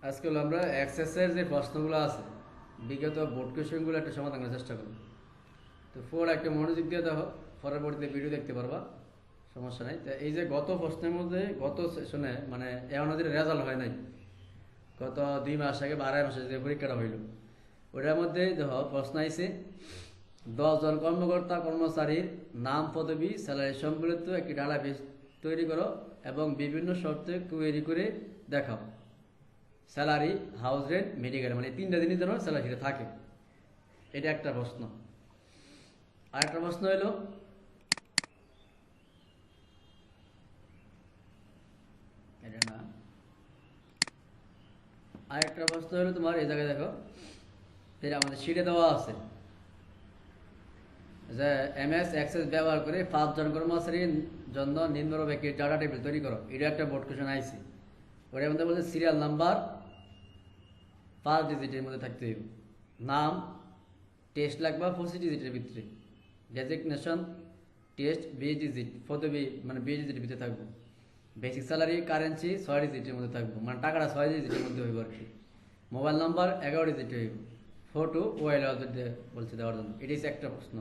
আজকে আমরা এক্সেসের যে প্রশ্নগুলো আছে বিগত বোর্ড কোয়েশ্চেনগুলো একটা সমাধান করার চেষ্টা করব। তো একটা মনোযোগ দিয়ে দেখো, পরবর্তীতে ভিডিও দেখতে পারবা, সমস্যা নাই। তো এই যে গত প্রশ্নের মধ্যে গত সেশনে মানে এমন রেজাল্ট হয় নাই, গত 2 মাস আগে বা 2.5 মাস আগে যে পরীক্ষাটা হইল ওটার মধ্যে দেখো প্রশ্ন আইছে 10 জন কর্মকর্তা কর্মচারীর নাম পদবি স্যালারি সম্বলিত একটি ডাটাবেস তৈরি করো এবং বিভিন্ন শর্তে কোয়েরি করে দেখাও। স্যালারি, হাউস রেন্ট, মেডিকেল, মানে 3টা জিনিস যেন স্যালারিটা থাকে, এটা একটা প্রশ্ন। আরেকটা প্রশ্ন হলো এটা না, আরেকটা প্রশ্ন হলো তোমার এই জায়গায় দেখো, এটা আমাদের শিটে দেওয়া আছে যে এমএস অ্যাক্সেস ব্যবহার করে 5 জন কর্মচারীর জন্য নিম্নরূপ একটি ডাটা টেবিল তৈরি করো। এটা একটা বোর্ড কোয়েশ্চেন আইছে। ওটার মধ্যে বলছে সিরিয়াল নাম্বার 5 ডিজিটের মধ্যে থাকতে হবে, নাম টেস্ট লাগবে 25 ডিজিটের ভিতরে, ডেজিগনেশন টেস্ট 20 ডিজিট, পদবি মানে 20 ডিজিটের ভিতরে থাকবো, বেসিক স্যালারি কারেন্সি 6 ডিজিটের মধ্যে থাকবো, মানে টাকাটা 6 ডিজিটের মধ্যে হইব আর কি। মোবাইল নাম্বার 11 ডিজিট হইব, ফটো ওয়াইল বলছে দেওয়ার জন্য। এটি হচ্ছে একটা প্রশ্ন।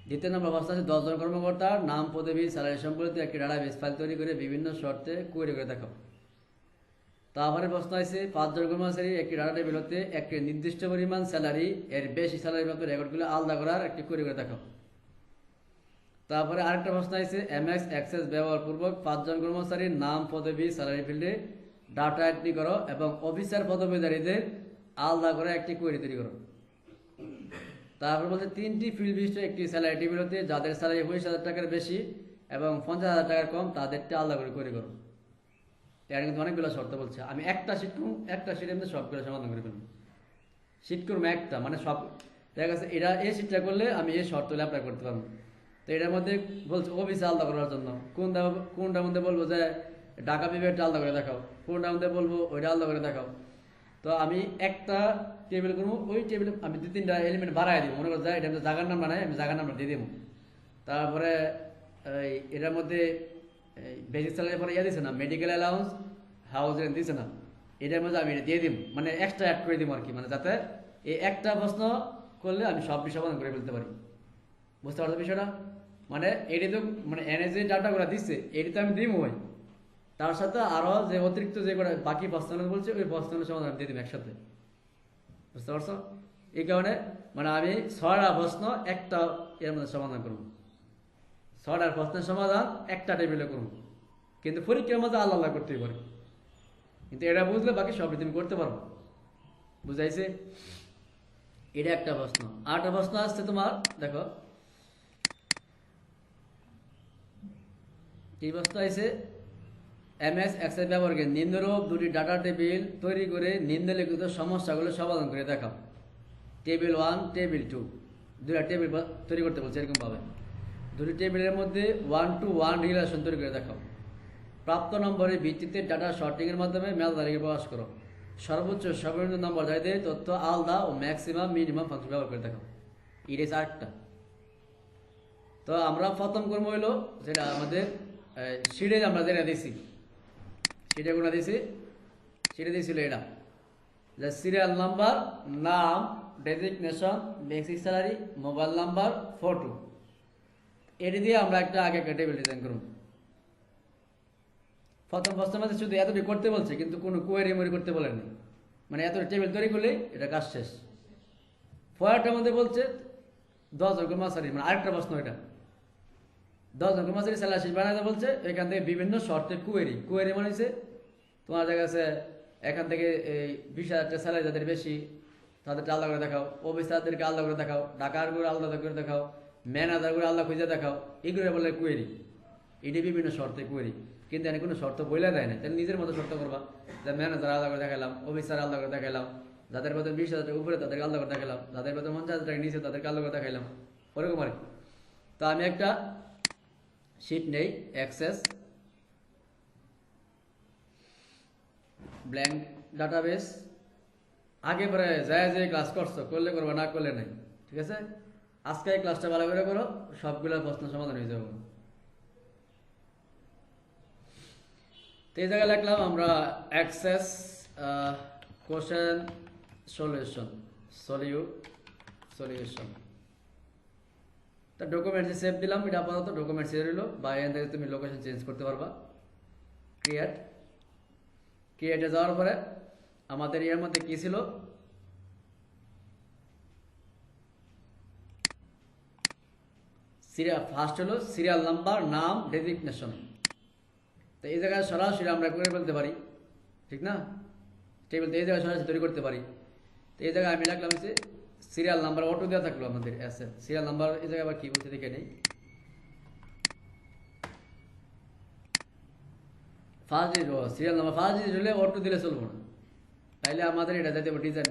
দ্বিতীয় নম্বর প্রশ্ন আছে 10 জন কর্মকর্তার নাম পদবি স্যালারি সম্পর্কিত একটি ডাটাবেস ফাইল তৈরি করে বিভিন্ন শর্তে কোয়েরি করে দেখাও। তারপরে প্রশ্ন আছে 5 জন কর্মচারী একটি ডাটা টেবিল হতে একটি নির্দিষ্ট পরিমাণ স্যালারি এর বেশি স্যালারি প্রাপ্ত রেকর্ডগুলো আলাদা করার একটি কোয়েরি করে দেখাও। তারপরে আরেকটা প্রশ্ন আছে এমএস অ্যাক্সেস ব্যবহারপূর্বক 5 জন কর্মচারীর নাম পদবি স্যালারি ফিল্ডে ডাটা এন্ট্রি করো এবং অফিসার পদবীধারীদের আলাদা করে একটি কোয়েরি তৈরি করো। তারপর বলছে 3টি ফিল্ড বিশিষ্ট একটি স্যালারি টেবিল হতে যাদের স্যালারি 19,000 টাকার বেশি এবং 50,000 টাকার কম তাদেরটা আলাদা করে কোয়েরি করো। এটা কিন্তু অনেকগুলো শর্ত বলছে। আমি একটা শিট করুন, একটা শিটের মধ্যে সবগুলো সমাধান করে ফেলবো। শিট করবো একটা, মানে সব দেখা গেছে এটা এই শিটটা করলে আমি এই শর্তগুলো অ্যাপ্লাই করতে পারবো। তো এটার মধ্যে বলছে অফিসে আলাদা করার জন্য কোনটার মধ্যে বলবো যে ঢাকা বিভাগটা আলাদা করে দেখাও, কোনটার মধ্যে বলবো ওইটা আলাদা করে দেখাও। তো আমি একটা টেবিল করবো, ওই টেবিলে আমি 2-3টা এলিমেন্ট বাড়াই দিব, মনে করছে এটা জায়গার নাম বানাই, আমি জায়গার নামটা দিয়ে দেবো। তারপরে এটার মধ্যে বেসিক স্যালারি পরে দিছে না, মেডিকেল অ্যালাউন্স, হাউস রেন্ট দিছে না, এটার মধ্যে আমি এটা দিয়ে দিব, মানে এক্সট্রা অ্যাড করে দিব আর কি, মানে যাতে এই একটা প্রশ্ন করলে আমি সব বিষয় সমাধান করে ফেলতে পারি। বুঝতে পারছো বিষয়টা? মানে এটি তো মানে এনে যে ডাটাগুলো দিচ্ছে এটি তো আমি দিব, তার সাথে আরো যে অতিরিক্ত যে বাকি প্রশ্নগুলো বলছে ওই প্রশ্নগুলো সমাধান দিয়ে দিব একসাথে। বুঝতে পারছো? এই কারণে মানে আমি 6টা প্রশ্ন একটা এর মধ্যে সমাধান করবো, 6টার প্রশ্নের সমাধান একটা টেবিলে করবো, কিন্তু পরীক্ষার মধ্যে আলাদা আলাদা করতেই পারি। কিন্তু এটা বুঝলে বাকি সব তুমি করতে পারবো। বুঝাইছে? এটা একটা প্রশ্ন। আরেকটা প্রশ্ন আসছে তোমার, দেখো এই প্রশ্ন আছে এমএস এক্সেল ব্যবহার করে নিম্নরূপ 2টি ডাটা টেবিল তৈরি করে নিম্নলিখিত সমস্যাগুলো সমাধান করে দেখাও। টেবিল 1, টেবিল 2, 2টা টেবিল তৈরি করতে বলছে এরকম ভাবে। 2টি টেবিলের মধ্যে 1-to-1 রিলেশন তৈরি করে দেখাও। প্রাপ্ত নম্বরের ভিত্তিতে ডাটা শর্টিংয়ের মাধ্যমে মেল তালিকা প্রকাশ করো। সর্বোচ্চ সর্বনিম্ন নম্বর চাইতে তথ্য আলাদা ও ম্যাক্সিমাম মিনিমাম ফাংশন ব্যবহার করে দেখাও। এটা আরেকটা। তো আমরা প্রথম কর্ম হইলো যেটা আমাদের সিডে আমরা যেটা দিছি, সেটা গুলো দিছি, সেটা দিয়েছিল এটা যে সিরিয়াল নাম্বার, নাম, designation, basic salary, mobile number, photo, এটি দিয়ে আমরা আগে একটা টেবিল ডিজাইন করব। প্রথম প্রশ্নের মধ্যে শুধু এতটি করতে বলছে, কিন্তু কোনো কোয়েরি মোরি করতে বলেনি, মানে এতটি টেবিল তৈরি করলেই এটা কাজ শেষ। পরেরটার মধ্যে বলছে 10 জন কর্মচারী, মানে আরেকটা প্রশ্ন, এটা 10 জন কর্মচারী স্যালারি শিট বানাতে বলছে, এখান থেকে বিভিন্ন শর্তে কোয়েরি মানে হচ্ছে তোমার দেখা গেছে এখান থেকে এই 20,000 টাকা স্যালারি যাদের বেশি তাদেরটা আলাদা করে দেখাও, অফিসারদেরকে আলাদা করে দেখাও, ডাকার গুলো আলাদা করে দেখাও, ম্যানেজার গুলো আলাদা খুঁজে দেখাও, এগুলো বলে কোয়েরি। এটি বিভিন্ন শর্তে কোয়েরি, কিন্তু এখানে কোনো শর্ত বলে দেয় না, তাহলে নিজের মতো শর্ত করবা যে ম্যানেজার আলাদা করে দেখালাম, অফিসার আলাদা করে দেখালাম, যাদের বেতন 20,000 টাকা উপরে তাদেরকে আলাদা করে দেখালাম, যাদের বেতন 50,000 টাকা নিচে তাদেরকে আলাদা করে দেখাইলাম, ওরকম আর কি। তো আমি একটা শিট নেই, অ্যাক্সেস ব্ল্যাঙ্ক ডাটাবেস, আগে পরে যায় যে ক্লাস করছো, করলে করবো, না করলে নাই, ঠিক আছে? আজকে এই ক্লাসটা ভালো করে করো, সবগুলো প্রশ্ন সমাধান হয়ে যাবে। তো এই জায়গায় লিখলাম আমরা অ্যাক্সেস কোশ্চেন সলিউশন সলিউশন। তা ডকুমেন্টসে সেভ দিলাম, এটা আপাতত ডকুমেন্টস রইল, বা এখান থেকে তুমি লোকেশন চেঞ্জ করতে পারবা। ক্রিয়েটে যাওয়ার পরে আমাদের এর মধ্যে কি ছিল, ফার্স্ট হলো সিরিয়াল নাম্বার, নাম, ডেজিগনেশন। তো এই জায়গায় সরাসরি আমরা করে ফেলতে পারি, ঠিক না? টেবিল তো এই জায়গায় সরাসরি তৈরি করতে পারি। তো এই জায়গায় আমি রাখলাম হচ্ছে সিরিয়াল নাম্বার, অটো দেওয়া থাকলো আমাদের এসএল সিরিয়াল নাম্বার। এই জায়গায় আবার কি বলতে দেখে নেই, first digit, serial number first digit হলে অটো দিলে চলবো না, তাইলে আমাদের এটা যাইতে হবে ডিজাইন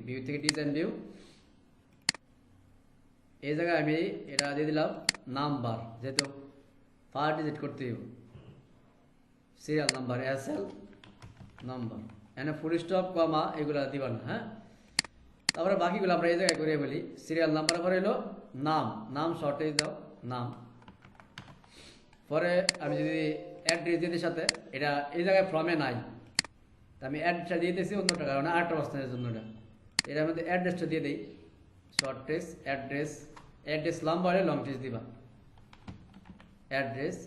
ভিউ থেকে ডিজাইন ভিউ। এই জায়গায় আমি এটা দিয়ে দিলাম নাম্বার, যেহেতু ফার্স্ট ডিজিট করতে হবে, সিরিয়াল নাম্বার এসএল নাম্বার, এখানে ফুল স্টপ কমা এগুলা দিবা না, হ্যাঁ। তারপরে বাকিগুলো আমরা এই জায়গায় করে বলি। সিরিয়াল নাম্বার পরে এলো নাম শর্টে দাও নাম। পরে আমি যদি অ্যাড্রেস দিতে সাথে, এটা এই জায়গায় ফর্মে নাই, তা আমি অ্যাড্রেসটা দিয়ে দিয়েছি অন্যটা কারণে, আরেকটা প্রশ্নের জন্য এটার মধ্যে অ্যাড্রেসটা দিয়ে দিই, শর্ট ট্রেস অ্যাড্রেস নাম্বারে লং ট্রেস দিবা অ্যাড্রেস।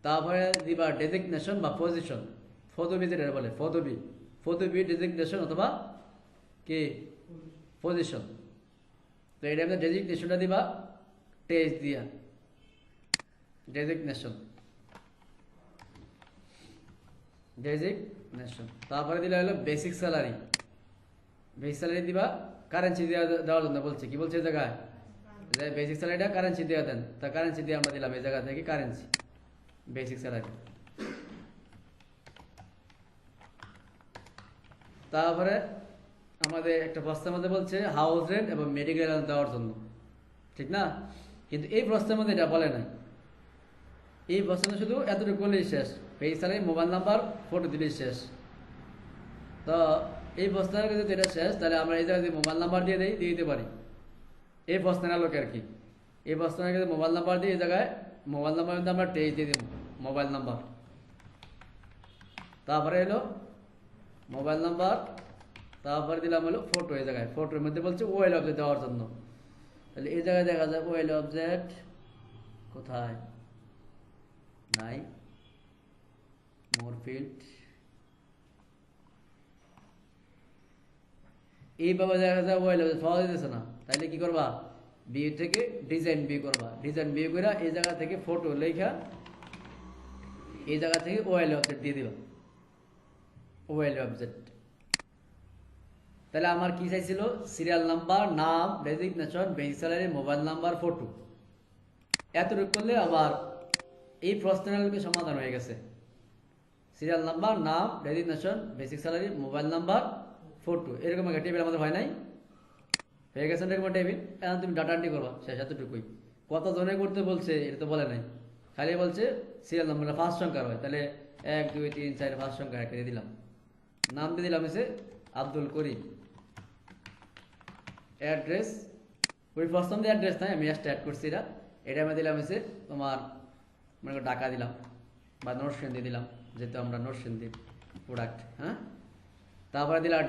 তারপরে দিবা ডেজিগনেশন বা পজিশন, পদবি যেটা বলে পদবি ডেজিগনেশন অথবা কি পজিশন। তো এটা মধ্যে ডেজিগনেশনটা দিবা টেজ দিয়া ডেজিগনেশন। তারপরে দিলা হলো বেসিক স্যালারি দিবা, কারেন্সি দেওয়ার জন্য বলছে, কি বলছে এই জায়গায় বেসিক স্যালারিটা কারেন্সি দেওয়া দেন, তা কারেন্সি দিয়ে আমরা দিলাম এই জায়গা থেকে কারেন্সি বেসিক স্যালারি। তারপরে আমাদের একটা প্রশ্নের মধ্যে বলছে হাউস রেন্ট এবং মেডিকেল দেওয়ার জন্য, ঠিক না? কিন্তু এই প্রশ্নের মধ্যে এটা বলে নাই, এই প্রশ্নে শুধু এতটুকু বলেই শেষ, basic salary, mobile number, photo দিলেই শেষ। তো এই প্রশ্নের যদি এটা শেষ, তাহলে আমরা এই জায়গায় মোবাইল নাম্বার দিয়ে দিতে পারি, এই প্রশ্নের আলোকে আর কি। এই প্রশ্নের যদি মোবাইল নাম্বার দিয়ে এই জায়গায় মোবাইল নাম্বার মধ্যে আমরা টেজ দিয়ে দিব মোবাইল নাম্বার। তারপরে এলো মোবাইল নাম্বার, তারপরে দিলাম হলো ফটো। এই জায়গায় ফটোর মধ্যে বলছে ওয়েল অবজেক্ট দেওয়ার জন্য, তাহলে এই জায়গায় দেখা যায় ওয়েল অবজেক্ট কোথায় নাই, মোর ফিল্ড, এইভাবে দেখা যায় ওয়েল অবজেক্ট পাওয়া যেতেছে না, তাইলে কি করবা, ভিউ থেকে ডিজাইন ভিউ করবা, ডিজাইন ভিউ করে এই জায়গা থেকে ফটো লেখা এই জায়গা থেকে ওয়েল অবজেক্ট দিয়ে দিবা ওয়েল অবজেক্ট। তাহলে আমার কি চাইছিল, সিরিয়াল নাম্বার, নাম, designation, basic salary, mobile number, photo. এতটুকু করলে আমার এই প্রশ্নের সমাধান হয়ে গেছে। সিরিয়াল নাম্বার, নাম, designation, basic salary, mobile number, photo, এরকম একটা টেবিল আমাদের হয় নাই, হয়ে গেছে এরকম টেবিল। এখন তুমি ডাটা এন্ট্রি করবা, শেষ এতটুকুই। কত জনে করতে বলছে এটা তো বলে নাই, খালি বলছে সিরিয়াল নাম্বারটা ফার্স্ট সংখ্যার হয়, তাহলে 1 2 3 4 5 সংখ্যা একটা দিয়ে দিলাম। নাম দিয়ে দিলাম হচ্ছে আব্দুল করিম। অ্যাড্রেস ওই প্রথম দিয়ে অ্যাড্রেস নাই, আমি জাস্ট অ্যাড করছি এটা আমি দিলাম হচ্ছে তোমার মনে করো ঢাকা দিলাম বা নরসিংদী দিলাম, যেহেতু আমরা নরসিংদীর প্রোডাক্ট, হ্যাঁ। তারপরে দিলাম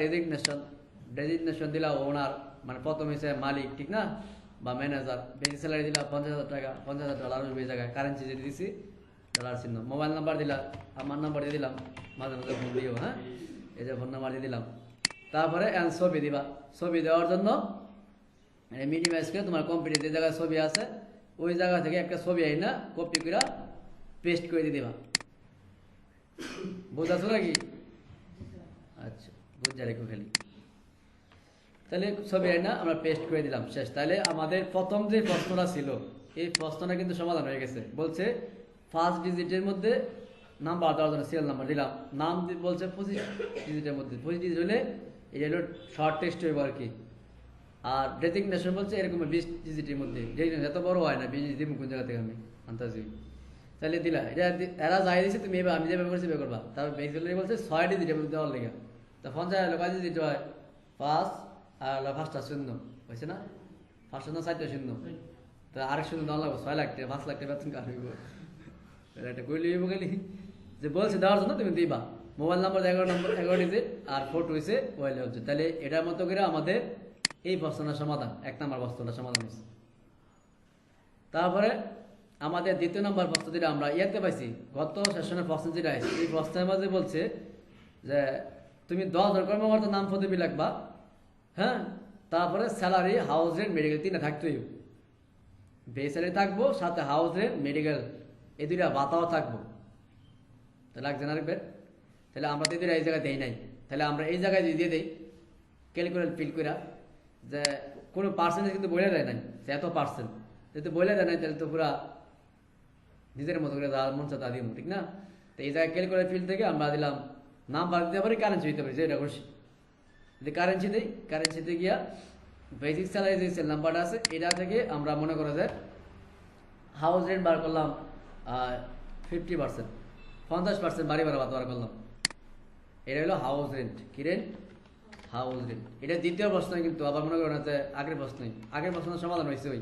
ডেজিগনেশন দিলাম ওনার, মানে প্রথম হিসেবে মালিক, ঠিক না, বা ম্যানেজার। বেসিক স্যালারি দিলাম 50,000 টাকা, $50,000 এই জায়গায় কারেন্সি যেটা দিছি ডলার চিহ্ন। মোবাইল নাম্বার দিলাম, আমার নাম্বার দিয়ে দিলাম, মাঝে মাঝে ফোন দিও, হ্যাঁ, এই যে ফোন নাম্বার দিয়ে দিলাম। তারপরে ছবি দিবা, ছবি দেওয়ার জন্য মিনিমাইজ করে তোমার কম্পিউটার যে জায়গায় ছবি আছে ওই জায়গা থেকে একটা ছবি আই না কপি করে পেস্ট করে দিয়ে দিবা। বোঝাছো নাকি? আচ্ছা, বুঝা রেখো খালি। তাহলে ছবি আই না আমরা পেস্ট করে দিলাম, শেষ। তাহলে আমাদের প্রথম যে প্রশ্নটা ছিল এই প্রশ্নটা কিন্তু সমাধান হয়ে গেছে। বলছে ফার্স্ট ডিজিটের মধ্যে নাম্বার দেওয়ার জন্য সিরিয়াল নাম্বার দিলাম, নাম বলছে 25 ডিজিটের মধ্যে, 25 ডিজিট হলে এটা হলো শর্ট টেক্সট হইব আর কি। আর ডেজিগনেশন বলছে এরকম 20 ডিজিটের মধ্যে, এত বড় হয় না, 20 দিব কোন জায়গা থেকে আমি আন্তাজি। তাহলে দিলা এটা, এরা যাই দিচ্ছে তুমি এবার, আমি যেভাবে করছি বের করবা। তারপর বেসিক্যালি বলছে 6 ডিজিটের মধ্যে দেওয়ার লেগে, তা 50 হলো 5 ডিজিট হয়, 5 আর 5টা শূন্য হয়েছে না, 5 শূন্য 4টা শূন্য, তা আরেক শূন্য দেওয়া লাগবে, 6 লাখ টাকা 5 লাখ টাকা বেতন কার হইব, এটা কইলে হইব খালি যে বলছে দেওয়ার জন্য তুমি দিবা। মোবাইল নাম্বার 11 ডিজিট আর ফটো হয়েছে ওয়াইল হচ্ছে। তাহলে এটার মতো করে আমাদের এই প্রশ্নটার সমাধান, 1 নম্বর প্রশ্নটার সমাধান হয়েছে। তারপরে আমাদের 2য় নম্বর প্রশ্ন যেটা আমরা ইয়াতে পাইছি, গত সেশনের প্রশ্ন যেটা আছে, এই প্রশ্নের মাঝে বলছে যে তুমি 10 জন কর্মকর্তার নাম পদবি লিখবা, হ্যাঁ, তারপরে স্যালারি, হাউস রেন্ট, মেডিকেল 3টা থাকতেই, বেস স্যালারি থাকবো, সাথে হাউস রেন্ট, মেডিকেল এই 2টা ভাতাও থাকবো। তাহলে লাগছে না রাখবেন। তাহলে আমরা তো এই 2টা এই জায়গায় দেই নাই, তাহলে আমরা এই জায়গায় যদি দিয়ে দিই ক্যালকুলেট ফিল করে যে কোনো পার্সেন্টেজ কিন্তু বলে দেয় নাই যে এত পার্সেন্ট, যেহেতু বলে দেয় নাই তাহলে তো পুরা নিজের মতো করে যা মন চা তা দিব, ঠিক না? তো এই জায়গায় ক্যালকুলেট ফিল থেকে আমরা দিলাম নাম্বার দিতে পারি, কারেন্সি দিতে পারি, যেটা খুশি। যদি কারেন্সি দিই, কারেন্সিতে গিয়া বেসিক স্যালারি যে সেল নাম্বারটা আছে এটা থেকে আমরা মনে করা যায় হাউস রেন্ট বার করলাম 50%, 50% বাড়ি ভাড়া বার করলাম। এটা হলো হাউস রেন্ট। কি রেন্ট? House rent. এটা 2য় প্রশ্ন, কিন্তু আবার মনে করেন যে আগের প্রশ্নই, আগের প্রশ্নের সমাধান হয়েছে ওই,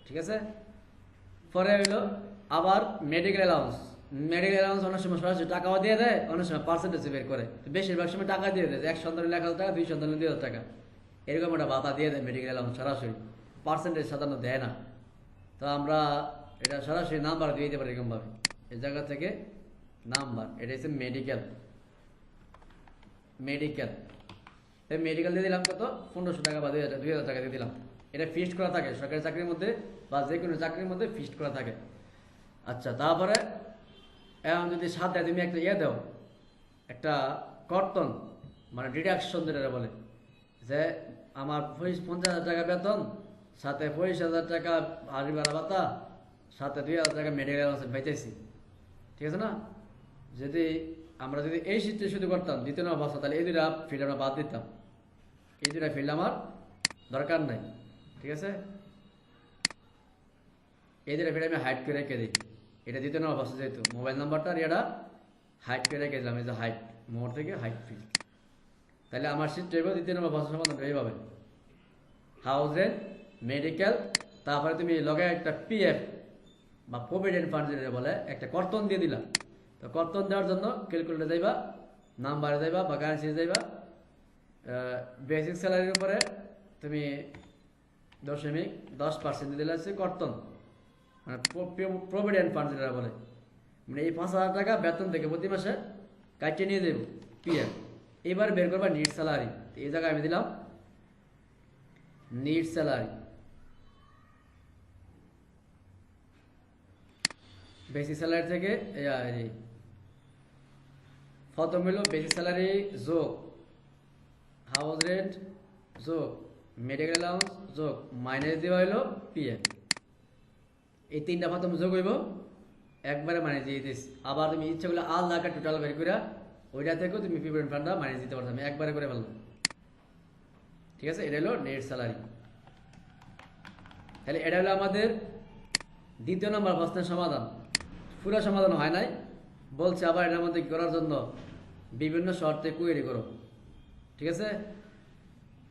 ঠিক আছে? পরে হইলো আবার মেডিকেল অ্যালাউন্স। মেডিকেল অ্যালাউন্স অনেক সময় সরাসরি টাকাও দিয়ে দেয়, অনেক সময় পার্সেন্টেজ বের করে, বেশিরভাগ সময় টাকা দিয়ে দেয়, 1 সন্তানের 1,000 টাকা, 2 সন্তানের 2,000 টাকা, এরকম একটা ভাতা দিয়ে দেয় মেডিকেল অ্যালাউন্স সরাসরি, পার্সেন্টেজ সাধারণত দেয় না। তো আমরা এটা সরাসরি নাম্বার দিয়ে দিতে পারি এরকমভাবে, এই জায়গা থেকে নাম্বার, এটা হচ্ছে মেডিকেল। মেডিকেল এই মেডিকেল দিয়ে দিলাম কত? 1500 টাকা বা 2,000 টাকা দিয়ে দিলাম। এটা ফিক্সড করা থাকে সরকারি চাকরির মধ্যে বা যে কোনো চাকরির মধ্যে, ফিক্সড করা থাকে। আচ্ছা, তারপরে এখন যদি সাথে তুমি একটা ইয়ে দাও, একটা কর্তন, মানে ডিডাকশন যেটা বলে, যে আমার 50,000 টাকা বেতন, সাথে 25,000 টাকা বাড়ি ভাড়া ভাতা, সাথে 2,000 টাকা মেডিকেল অ্যালাউন্স বেঁচেছি, ঠিক আছে না? যদি আমরা যদি এই শীতে শুধু করতাম 2 নম্বর ভাষা, তাহলে এই 2টা ফিল্ড আমরা বাদ দিতাম, এই 2টা ফিল্ড আমার দরকার নাই, ঠিক আছে? এই 2টা ফিল্ড আমি হাইড করে রেখে দিই, এটা 2 নম্বর ভাষা, যেহেতু মোবাইল নাম্বারটা আর এটা হাইড করে রেখে দিলাম, এই যে হাইড, মোড় থেকে হাইড ফিল্ড। তাহলে আমার শীত ট্রেবল 2 নম্বর ভাষা সমাধান এইভাবে, হাউস রেন্ট, মেডিকেল, তারপরে তুমি লগে একটা পিএফ বা প্রভিডেন্ট ফান্ড যেটা বলে একটা কর্তন দিয়ে দিলাম। তো কর্তন দেওয়ার জন্য ক্যালকুলেটর যাইবা, নাম্বারে যাইবা বা কারেন্সি যাইবা, বেসিক স্যালারির উপরে তুমি 0.10% দিলে আছে কর্তন, মানে প্রভিডেন্ট ফান্ড যেটা বলে, মানে এই 5,000 টাকা বেতন থেকে প্রতি মাসে কাটিয়ে নিয়ে দেব পিএফ। এবার বের করবা নিট স্যালারি, এই জায়গায় আমি দিলাম নিট স্যালারি। বেসিক স্যালারি থেকে প্রথম হলো বেসিক স্যালারি যোগ হাউস রেন্ট যোগ মেডিকেল অ্যালাউন্স যোগ মাইনাস দেওয়া হলো পিএফ, এই 3টা প্রথম যোগ হইব, একবারে মাইনাস দিয়ে দিস। আবার তুমি ইচ্ছা করলে আলাদা টোটাল বের করে ওইটা থেকেও তুমি প্রভিডেন্ট ফান্ডটা মাইনাস দিতে পারছো, আমি একবারে করে ফেললাম, ঠিক আছে? এটা হলো নেট স্যালারি। তাহলে এটা হলো আমাদের 2য় নম্বর প্রশ্নের সমাধান। পুরো সমাধান হয় নাই, বলছে আবার এটার মধ্যে করার জন্য বিভিন্ন শর্তে কোয়েরি করো, ঠিক আছে?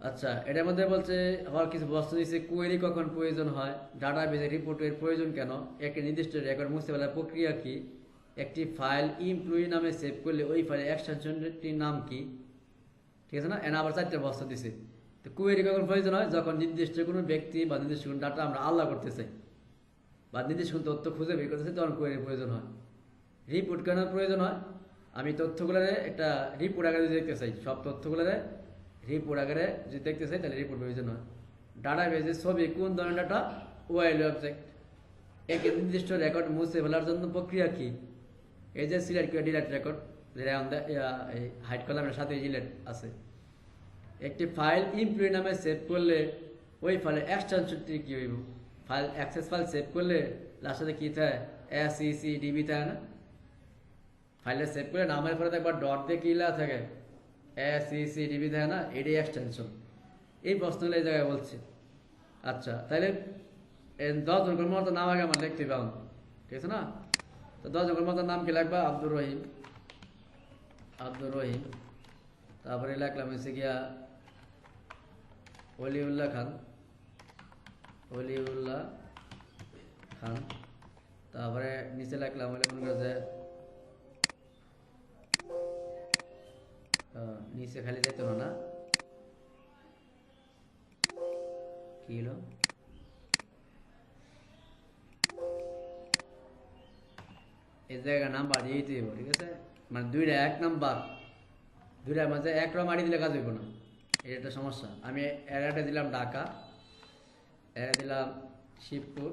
আচ্ছা, এটার মধ্যে বলছে আবার কিছু বস্তু দিচ্ছে, কোয়েরি কখন প্রয়োজন হয়, ডাটাবেজে রিপোর্টের প্রয়োজন কেন, একটি নির্দিষ্ট রেকর্ড মুছতে ফেলার প্রক্রিয়া কি, একটি ফাইল এমপ্লয়ি নামে সেভ করলে ওই ফাইলের এক্সটেনশনটির নাম কি, ঠিক আছে না? এনে আবার 4টা বস্তু দিছে। তো কোয়েরি কখন প্রয়োজন হয়, যখন নির্দিষ্ট কোনো ব্যক্তি বা নির্দিষ্ট কোনো ডাটা আমরা আলাদা করতে চাই বা নির্দিষ্ট কোনো তথ্য খুঁজে বের করতে চাই, তখন কোয়েরির প্রয়োজন হয়। রিপোর্ট কেন প্রয়োজন হয়, আমি তথ্যগুলোরে একটা রিপোর্ট আকারে যদি দেখতে চাই, সব তথ্যগুলোরে রিপোর্ট আকারে যদি দেখতে চাই তাহলে রিপোর্ট প্রয়োজন হয়। ডাটাবেজে ছবি কোন ধরনের ডাটা, ওয়াইল্ড অবজেক্ট, একটি নির্দিষ্ট রেকর্ড মুছে ফেলার জন্য প্রক্রিয়া কি, এই যে সিলেক্ট করে ডিলেট রেকর্ড, যেটা আমাদের হাইড কলামের সাথে ডিলেট আছে। একটি ফাইল এমপ্লয়ি নামে সেভ করলে ওই ফাইলের এক্সটেনশনটি কি হইব, ফাইল অ্যাক্সেস ফাইল সেভ করলে লাস্টে কি থাকে, SECDB থাকে না, ফাইলে সেভ করে নামের পরে একবার ডট দিয়ে কি লেখা থাকে, SECDB থাকে না, এডি এক্সটেনশন। এই প্রশ্নগুলো এই জায়গায় বলছে। আচ্ছা, তাহলে 10 জন কর্মকর্তার নাম আগে আমার লিখতে পাবো, ঠিক আছে না? তো 10 জন কর্মকর্তার নাম কি লাগবে, আব্দুর রহিম, আব্দুর রহিম, তারপরে লিখলাম হচ্ছে গিয়া অলিউল্লাহ খান, অলিউল্লাহ খান, তারপরে নিচে লিখলাম হলে মনে করছে নিচে খালি যাইতো না কি হলো এই জায়গা নাম্বার দিয়ে দিতে হবে ঠিক আছে মানে দুইটা এক নাম্বার দুইটার মাঝে এক র মারি দিলে কাজ হইব না এটা একটা সমস্যা আমি এরাটা দিলাম ঢাকা এরা দিলাম শিবপুর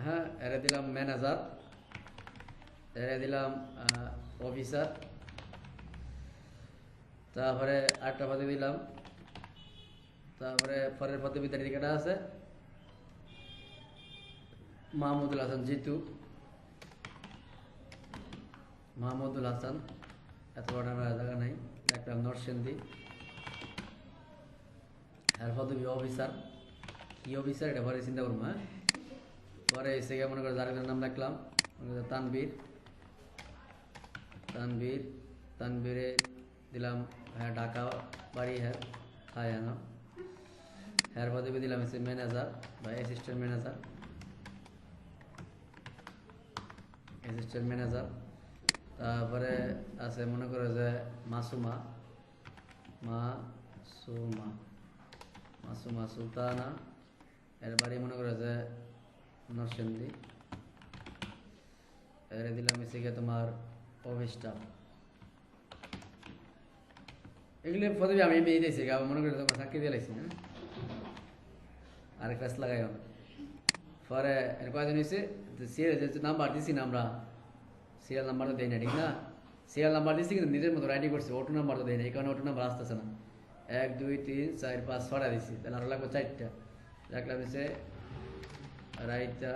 হ্যাঁ এরা দিলাম ম্যানেজার এরা দিলাম অফিসার তারপরে আরেকটা পদবি দিলাম তারপরে পরের পদবি তালিকাটা আছে মাহমুদুল হাসান জিতু মাহমুদুল হাসান এত বড় জায়গা নাই একটা নরসিংদী এর পদবি অফিসার কি অফিসার এটা পরে চিন্তা করবো হ্যাঁ পরে এসে গিয়ে মনে করে যার নাম রাখলাম তানবীর তানবীর তানবীরে দিলাম হ্যাঁ ঢাকা বাড়ি হ্যাঁ হ্যাঁ হ্যাঁ হ্যার পদবি দিলাম হচ্ছে ম্যানেজার বা অ্যাসিস্ট্যান্ট ম্যানেজার অ্যাসিস্ট্যান্ট ম্যানেজার তারপরে আছে মনে করো যে মাসুমা মাসুমা মাসুমা সুলতানা এর বাড়ি মনে করো যে নরসিংদী এর দিলাম হচ্ছে গিয়ে তোমার অফিস স্টাফ এগুলো পদবি আমি এমনি দিয়েছি মনে করে তোমার চাকরি দিয়ে লাগছি হ্যাঁ আর ক্লাস লাগাই পরে এর কয়দিন হয়েছে নাম্বার দিছি না আমরা সিরিয়াল নাম্বার তো দেয় না ঠিক না সিরিয়াল নাম্বার দিচ্ছি কিন্তু নিজের মতো রাইডিং করছি অটো নাম্বার তো দেয় না এই কারণে অটো নাম্বার আসতেছে না 1 2 3 4 5 6টা দিচ্ছি তাহলে আরো লাগবে 4টা রাখলাম হচ্ছে রাইতা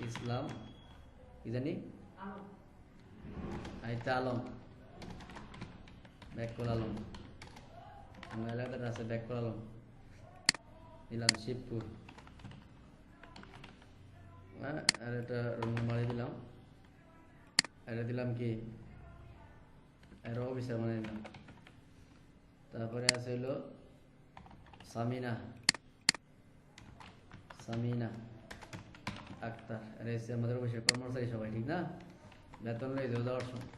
ইসলাম কি জানি আইতা আলম ব্যাকল আলম আমার এলাকাটা আছে ব্যাকল আলম দিলাম শিবপুর হ্যাঁ আর একটা রুম নাম্বারে দিলাম এটা দিলাম কি এর অফিসার মানে দিলাম তারপরে আছে হলো সামিনা সামিনা আক্তার আর এসে আমাদের অফিসের কর্মচারী সবাই ঠিক না বেতন লই দেওয়ার সময়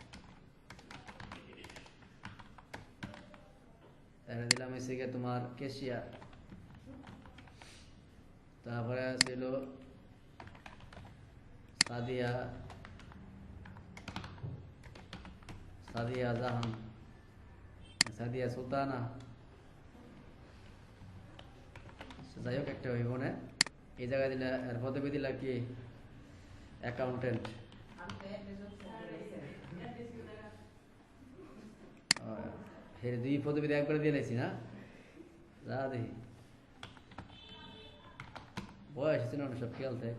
এটা দিলাম এসে গিয়ে তোমার কেশিয়ার তারপরে আছে হলো সাদিয়া সাদিয়া জাহান সাদিয়া সুলতানা যাই হোক একটা হইব না এই জায়গায় দিলে এর পদবি দিলা কি অ্যাকাউন্টেন্ট ফের 2 পদবি একবারে দিয়ে নিয়েছি না যা দেখি বয়স হচ্ছে না সব খেয়াল থাকে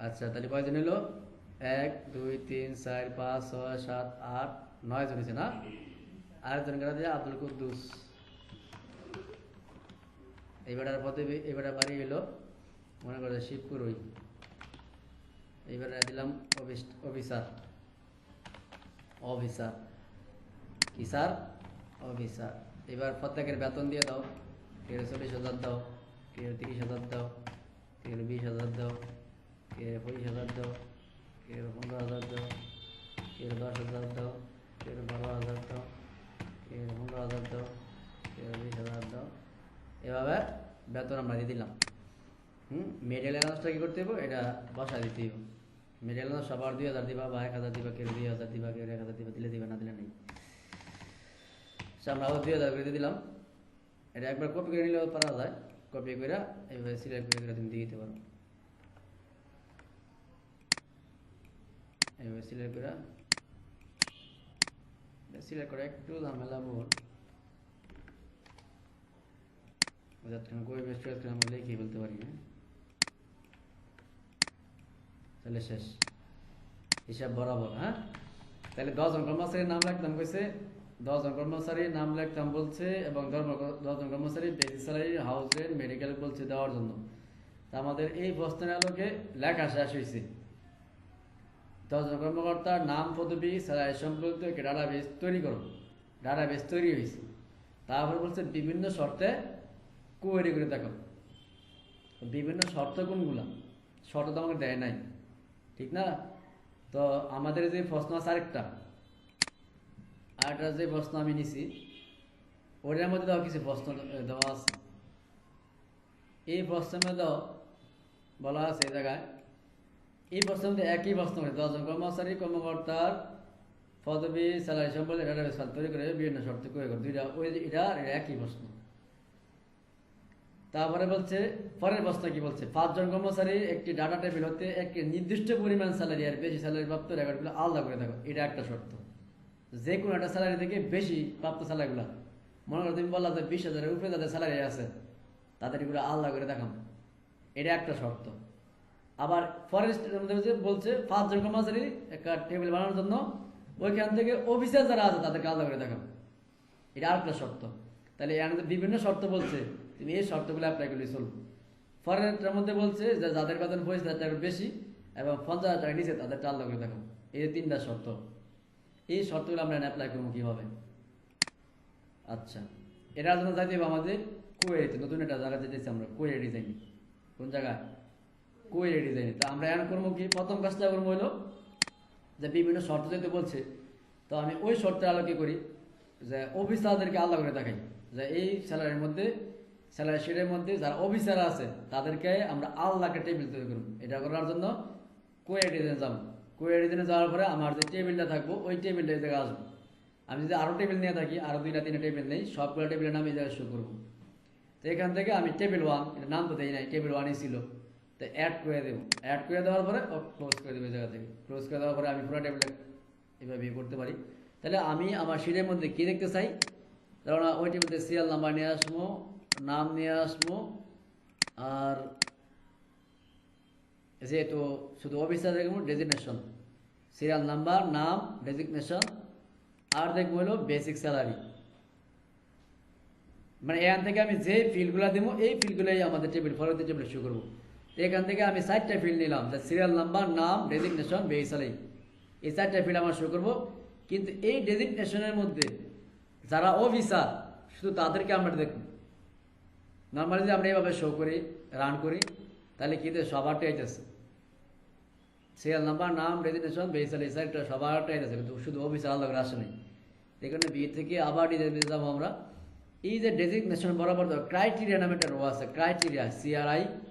আচ্ছা তাহলে কয়জন হলো 1 2 3 4 5 6 7 8 9 জন হয়েছে না আরেকজন কেনা দিয়ে আব্দুল কুদ্দুস এইবারের পদবি এবারে বাড়ি হলো মনে করে শিবপুর ওই এইবারে দিলাম অফিসার অফিসার কি স্যার অফিসার এবার প্রত্যেকের বেতন দিয়ে দাও কেউ 40,000 দাও কেউ 30,000 দাও কেউ 20,000 দাও কেউ 25,000 দাও কেউ 15,000 দাও কেউ 10,000 দাও কেউ 12,000 দাও কেউ 15,000 দাও কেউ 20,000 দাও এভাবে বেতন আমরা দিয়ে দিলাম মেডিকেল অ্যালাউন্সটা কী করতে হবে এটা বসা দিতে হবে মেডিকেল অ্যালাউন্স সবার 2,000 দিবা বা 1,000 দিবা কেউ 2,000 দিবা কেউ 1,000 দিবা দিলে দিবা না দিলে নেই আমরা আবার 2,000 করে দিয়ে দিলাম এটা একবার কপি করে নিলেও পারা যায় কপি করে এইভাবে সিলেক্ট করে তুমি দিয়ে দিতে পারো এইভাবে সিলেক্ট করে একটু ঝামেলা মোর যাত্রা কই বেস্ট করে আমরা লিখে বলতে পারি না তাহলে শেষ হিসাব বরাবর হ্যাঁ তাহলে 10 জন কর্মচারীর নাম লিখতাম কইছে 10 জন কর্মচারীর নাম লিখতাম বলছে এবং 10 জন কর্মচারী basic salary house rent medical বলছে দেওয়ার জন্য তা আমাদের এই প্রশ্নের আলোকে লেখা শেষ হয়েছে 10 জন কর্মকর্তার নাম পদবি স্যালারি সম্পর্কিত একটা ডাটাবেস তৈরি করো ডাটাবেস তৈরি হয়েছে তারপর বলছে বিভিন্ন শর্তে কোয়েরি করে দেখো বিভিন্ন শর্ত কোনগুলা শর্ত তো আমাকে দেয় নাই ঠিক না তো আমাদের যে প্রশ্ন আছে আরেকটা যে প্রশ্ন আমি নিছি ওটার মধ্যে দেওয়া কিছু প্রশ্ন দেওয়া আছে। এই প্রশ্নের মধ্যে বলা আছে এই জায়গায়, এই প্রশ্নের মধ্যে একই প্রশ্ন করে 10 জন কর্মচারী কর্মকর্তার পদবি স্যালারি সম্পর্কে ডাটাবেস ফাইল তৈরি করে বিভিন্ন শর্তে করে দুইটা ওই এটা একই প্রশ্ন। তারপরে বলছে পরের প্রশ্ন কি বলছে, 5 জন কর্মচারী একটি ডাটা টেবিল হতে একটি নির্দিষ্ট পরিমাণ স্যালারি আর বেশি স্যালারি প্রাপ্ত রেকর্ডগুলো আলাদা করে দেখো, এটা একটা শর্ত। যে কোনো একটা স্যালারি থেকে বেশি প্রাপ্ত স্যালারিগুলো, মনে করো তুমি বললা যে 20,000-এর উপরে যাদের স্যালারি আছে তাদের এগুলো আলাদা করে দেখাম, এটা একটা শর্ত। আবার ফরেস্ট বলছে 5 জন কর্মচারী একটা টেবিল বানানোর জন্য ওইখান থেকে অফিসার যারা আছে তাদেরকে আলাদা করে দেখাম, এটা আরেকটা শর্ত। তাহলে এখানে বিভিন্ন শর্ত বলছে, তুমি এই শর্তগুলো অ্যাপ্লাই করলে চলবে। ফরেস্টের মধ্যে বলছে যে যাদের বেতন 25,000 টাকার বেশি এবং 50,000 টাকার নিচে তাদেরকে আলাদা করে দেখাম, এই 3টা শর্ত। এই শর্তগুলো আমরা অ্যাপ্লাই করবো কীভাবে? আচ্ছা, এটার জন্য যাইতে হবে আমাদের কোয়েরিতে, নতুন একটা জায়গা যেতেছি আমরা কোয়েরি ডিজাইন। কোন জায়গায়? কোয়েরি ডিজাইনে। তো আমরা এখন করবো কি, প্রথম কাজটা করবো হলো যে বিভিন্ন শর্ত যেতে বলছে, তো আমি ওই শর্তের আলোকে করি যে অফিসারদেরকে আলাদা করে দেখাই যে এই স্যালারির মধ্যে স্যালারি শিটের মধ্যে যারা অফিসার আছে তাদেরকে আমরা আলাদা টেবিল তৈরি করবো। এটা করার জন্য কোয়েরি ডিজাইনে যাবো। কোয়েরি ডিজাইনে যাওয়ার পরে আমার যে টেবিলটা থাকবো ওই টেবিলটা এই জায়গায় আসবো। আমি যদি আরও টেবিল নিয়ে থাকি, আরও 2-3 টেবিল নেই, সবগুলো টেবিলের নাম এই জায়গায় শো করবো। তো এখান থেকে আমি টেবিল 1, এটা নাম তো দেই নাই, টেবিল 1ই ছিল, তো অ্যাড করে দেবো। অ্যাড করে দেওয়ার পরে ক্লোজ করে দেবো এই জায়গা থেকে। ক্লোজ করে দেওয়ার পরে আমি পুরো টেবিলটা এভাবে করতে পারি। তাহলে আমি আমার শিটের মধ্যে কী দেখতে চাই, ধরুন ওই টেবিলতে সিরিয়াল নাম্বার নিয়ে আসবো, নাম নিয়ে আসবো, আর যেহেতু শুধু অফিসার দেখবো ডেজিগনেশন, সিরিয়াল নাম্বার, নাম, ডেজিগনেশন, আর দেখবো হলো বেসিক স্যালারি। মানে এখান থেকে আমি যে ফিল্ডগুলো দেবো এই ফিল্ডগুলোই আমাদের টেবিল পরবর্তী টেবিলে শো করবো। এখান থেকে আমি 4টা ফিল্ড নিলাম, যে সিরিয়াল নাম্বার, নাম, ডেজিগনেশন, বেসিক স্যালারি, এই 4টা ফিল্ড আমার শো করবো। কিন্তু এই ডেজিগনেশনের মধ্যে যারা অফিসার শুধু তাদেরকে আমরা দেখব। নর্মালি যদি আমরা এইভাবে শো করি, রান করি, তাহলে কিন্তু সবারটাই আইতেছে, সিরিয়াল নাম্বার, নাম, ডেজিগনেশন, বেসিক স্যালারি, স্যারটা সবারটাই আছে, কিন্তু শুধু অফিসার আলাদা করে আসে নেই। এখানে বি থেকে আবার ডিজাইন যাবো আমরা। এই যে ডেজিগনেশন বরাবর ক্রাইটেরিয়া নামে একটা রো আছে, ক্রাইটেরিয়া, CRITERIA,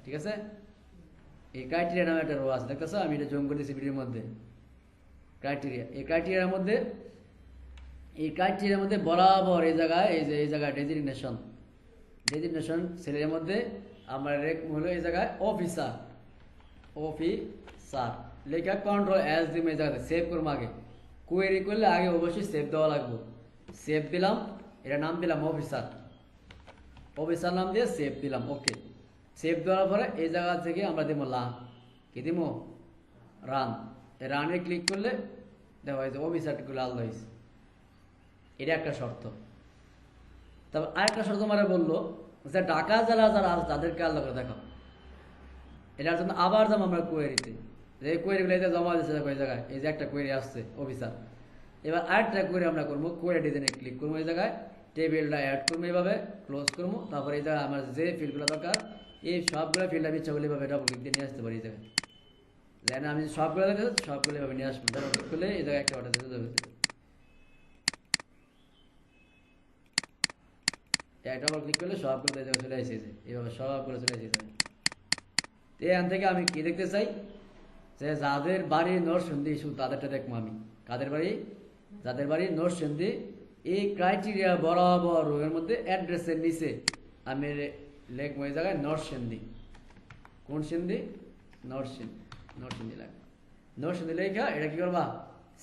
ঠিক আছে? এই ক্রাইটেরিয়া নামে একটা রো আছে, দেখতেছো? আমি এটা জয়েন করে দিয়েছি ভিডিওর মধ্যে। ক্রাইটেরিয়া, এই ক্রাইটেরিয়ার মধ্যে বরাবর এই জায়গায় ডেজিগনেশন সেলের মধ্যে আমার হলো এই জায়গায় অফিসার লেখা Ctrl+S দিয়ে এই জায়গাতে সেভ করবো। আগে কোয়েরি করলে আগে অবশ্যই সেভ দেওয়া লাগবে। সেভ দিলাম, এটা নাম দিলাম অফিসার নাম দিয়ে সেভ দিলাম। ওকে, সেভ দেওয়ার পরে এই জায়গা থেকে আমরা দেবো কি দিব? রান। রানে ক্লিক করলে দেখো এই যে অফিসারগুলো আলাদা হয়েছে, এটা একটা শর্ত। তারপর আরেকটা শর্ত আমার বললো যে ঢাকা জেলা যারা আছে তাদেরকে আলাদা করে দেখো। এটার জন্য আবার যাবো আমরা কোয়েরিতে, যে কোয়েরিগুলো এই জমা দিচ্ছে দেখো এই জায়গায়, এই যে একটা কোয়েরি আসছে অফিসার। এবার আরেকটা কোয়েরি আমরা করবো, কোয়েরি ডিজাইনে ক্লিক করবো, এই জায়গায় টেবিলটা অ্যাড করবো, এইভাবে ক্লোজ করবো। তারপরে এই জায়গায় আমার যে ফিল্ডগুলো দরকার এই সবগুলো ফিল্ড আমি ইচ্ছা করলে এইভাবে ডাবল ক্লিক দিয়ে নিয়ে আসতে পারি। এই জায়গায় যেন আমি সবগুলো সবগুলো এইভাবে নিয়ে আসবো, ডাবল ক্লিক করলে এই জায়গায় একটা অর্ডার দিতে যাবে, ডাবল ক্লিক করলে সবগুলো এই জায়গায় চলে এসেছে, এইভাবে সবগুলো চলে এসেছে। এখান থেকে আমি কি দেখতে চাই, যে যাদের বাড়ি নরসিংদী শুধু তাদেরটা দেখবো আমি। কাদের বাড়ি? যাদের বাড়ি নরসিংদী। এই ক্রাইটেরিয়া বরাবর এর মধ্যে অ্যাড্রেসের নিচে আমি লিখবো এই জায়গায় নরসিংদী। কোন সিন্ধি? নরসিংদী লাগবে। নরসিংদী লেখা এটা কি করবা?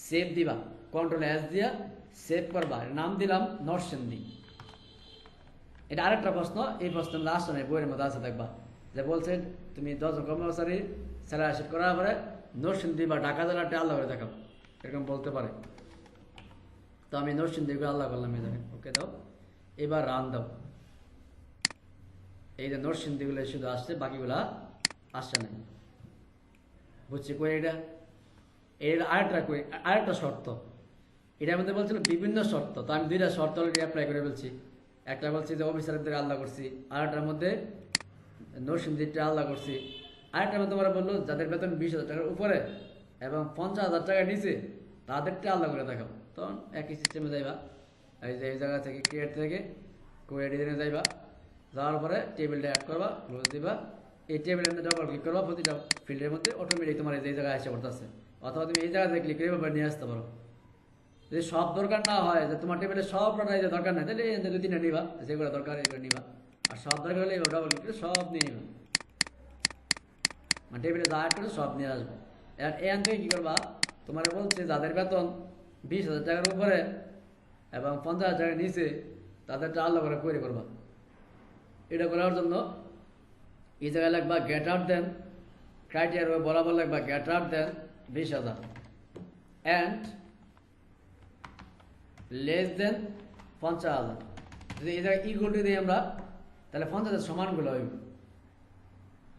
সেভ দিবা, Ctrl+S দিয়া সেভ করবা। নাম দিলাম নরসিংদী। এটা আরেকটা প্রশ্ন, এই প্রশ্ন লাস্ট নেই, বইয়ের মধ্যে আছে দেখবা, যে বলছে তুমি 10 জন কর্মচারী স্যালারি শিট করার পরে নরসিংদী বা ঢাকা জেলাটা আলাদা করে দেখাও, এরকম বলতে পারে। তো আমি নরসিংদীকে আলাদা করলাম এই জায়গায়। ওকে দাও, এবার রান দাও। এই যে নরসিংদীগুলো শুধু আসছে, বাকিগুলা আসছে না। বুঝছি কোয়েরিটা? এর আরেকটা শর্ত, এটার মধ্যে বলছিল বিভিন্ন শর্ত। তো আমি 2টা শর্ত অলরেডি অ্যাপ্লাই করে ফেলছি। একটা বলছি যে অফিসারদের আলাদা করছি, আরেকটার মধ্যে নরসিংদীটা আলাদা করছি। আরেকটার মধ্যে ওরা বললো যাদের বেতন 20,000 টাকার উপরে এবং 50,000 টাকার নিচে তাদেরটা আলাদা করে দেখাবো। তখন একই সিস্টেমে যাইবা, এই যে এই জায়গা থেকে ক্রিয়েট থেকে কোয়ের ডিজাইনে যাইবা, যাওয়ার পরে টেবিলটা অ্যাড করবা, ক্লোজ দিবা, এই টেবিলের মধ্যে ডাবল ক্লিক করবা, প্রতিটা ফিল্ডের মধ্যে অটোমেটিক তোমার এই জায়গায় এসে পড়তেছে। অথবা তুমি এই জায়গাতে ক্লিক করে নিয়ে আসতে পারো। যদি সব দরকার না হয়, যে তোমার টেবিলে সব যে দরকার নাই, তাহলে এই 2-3টা নিবা, যেগুলো দরকার এগুলো নিবা। আর সব দরকার হলে ডাবল ক্লিক করে সব নিয়ে নিবা, মানে টেবিলে যা অ্যাড করে সব নিয়ে আসবে। আর এখান থেকে কী করবা, তোমার বলছে যাদের বেতন 20,000 টাকার উপরে এবং 50,000 টাকার নিচে তাদেরটা আলাদা করে কোয়েরি করবা। এটা করার জন্য এই জায়গায় লাগবা গেটার দেন ক্রাইটেরিয়া বরাবর লাগবা গেটার দেন 20,000 অ্যান্ড লেস দেন 50,000। যদি এই জায়গায় ইকুয়াল দিই আমরা, তাহলে 50,000 সমানগুলো হইব।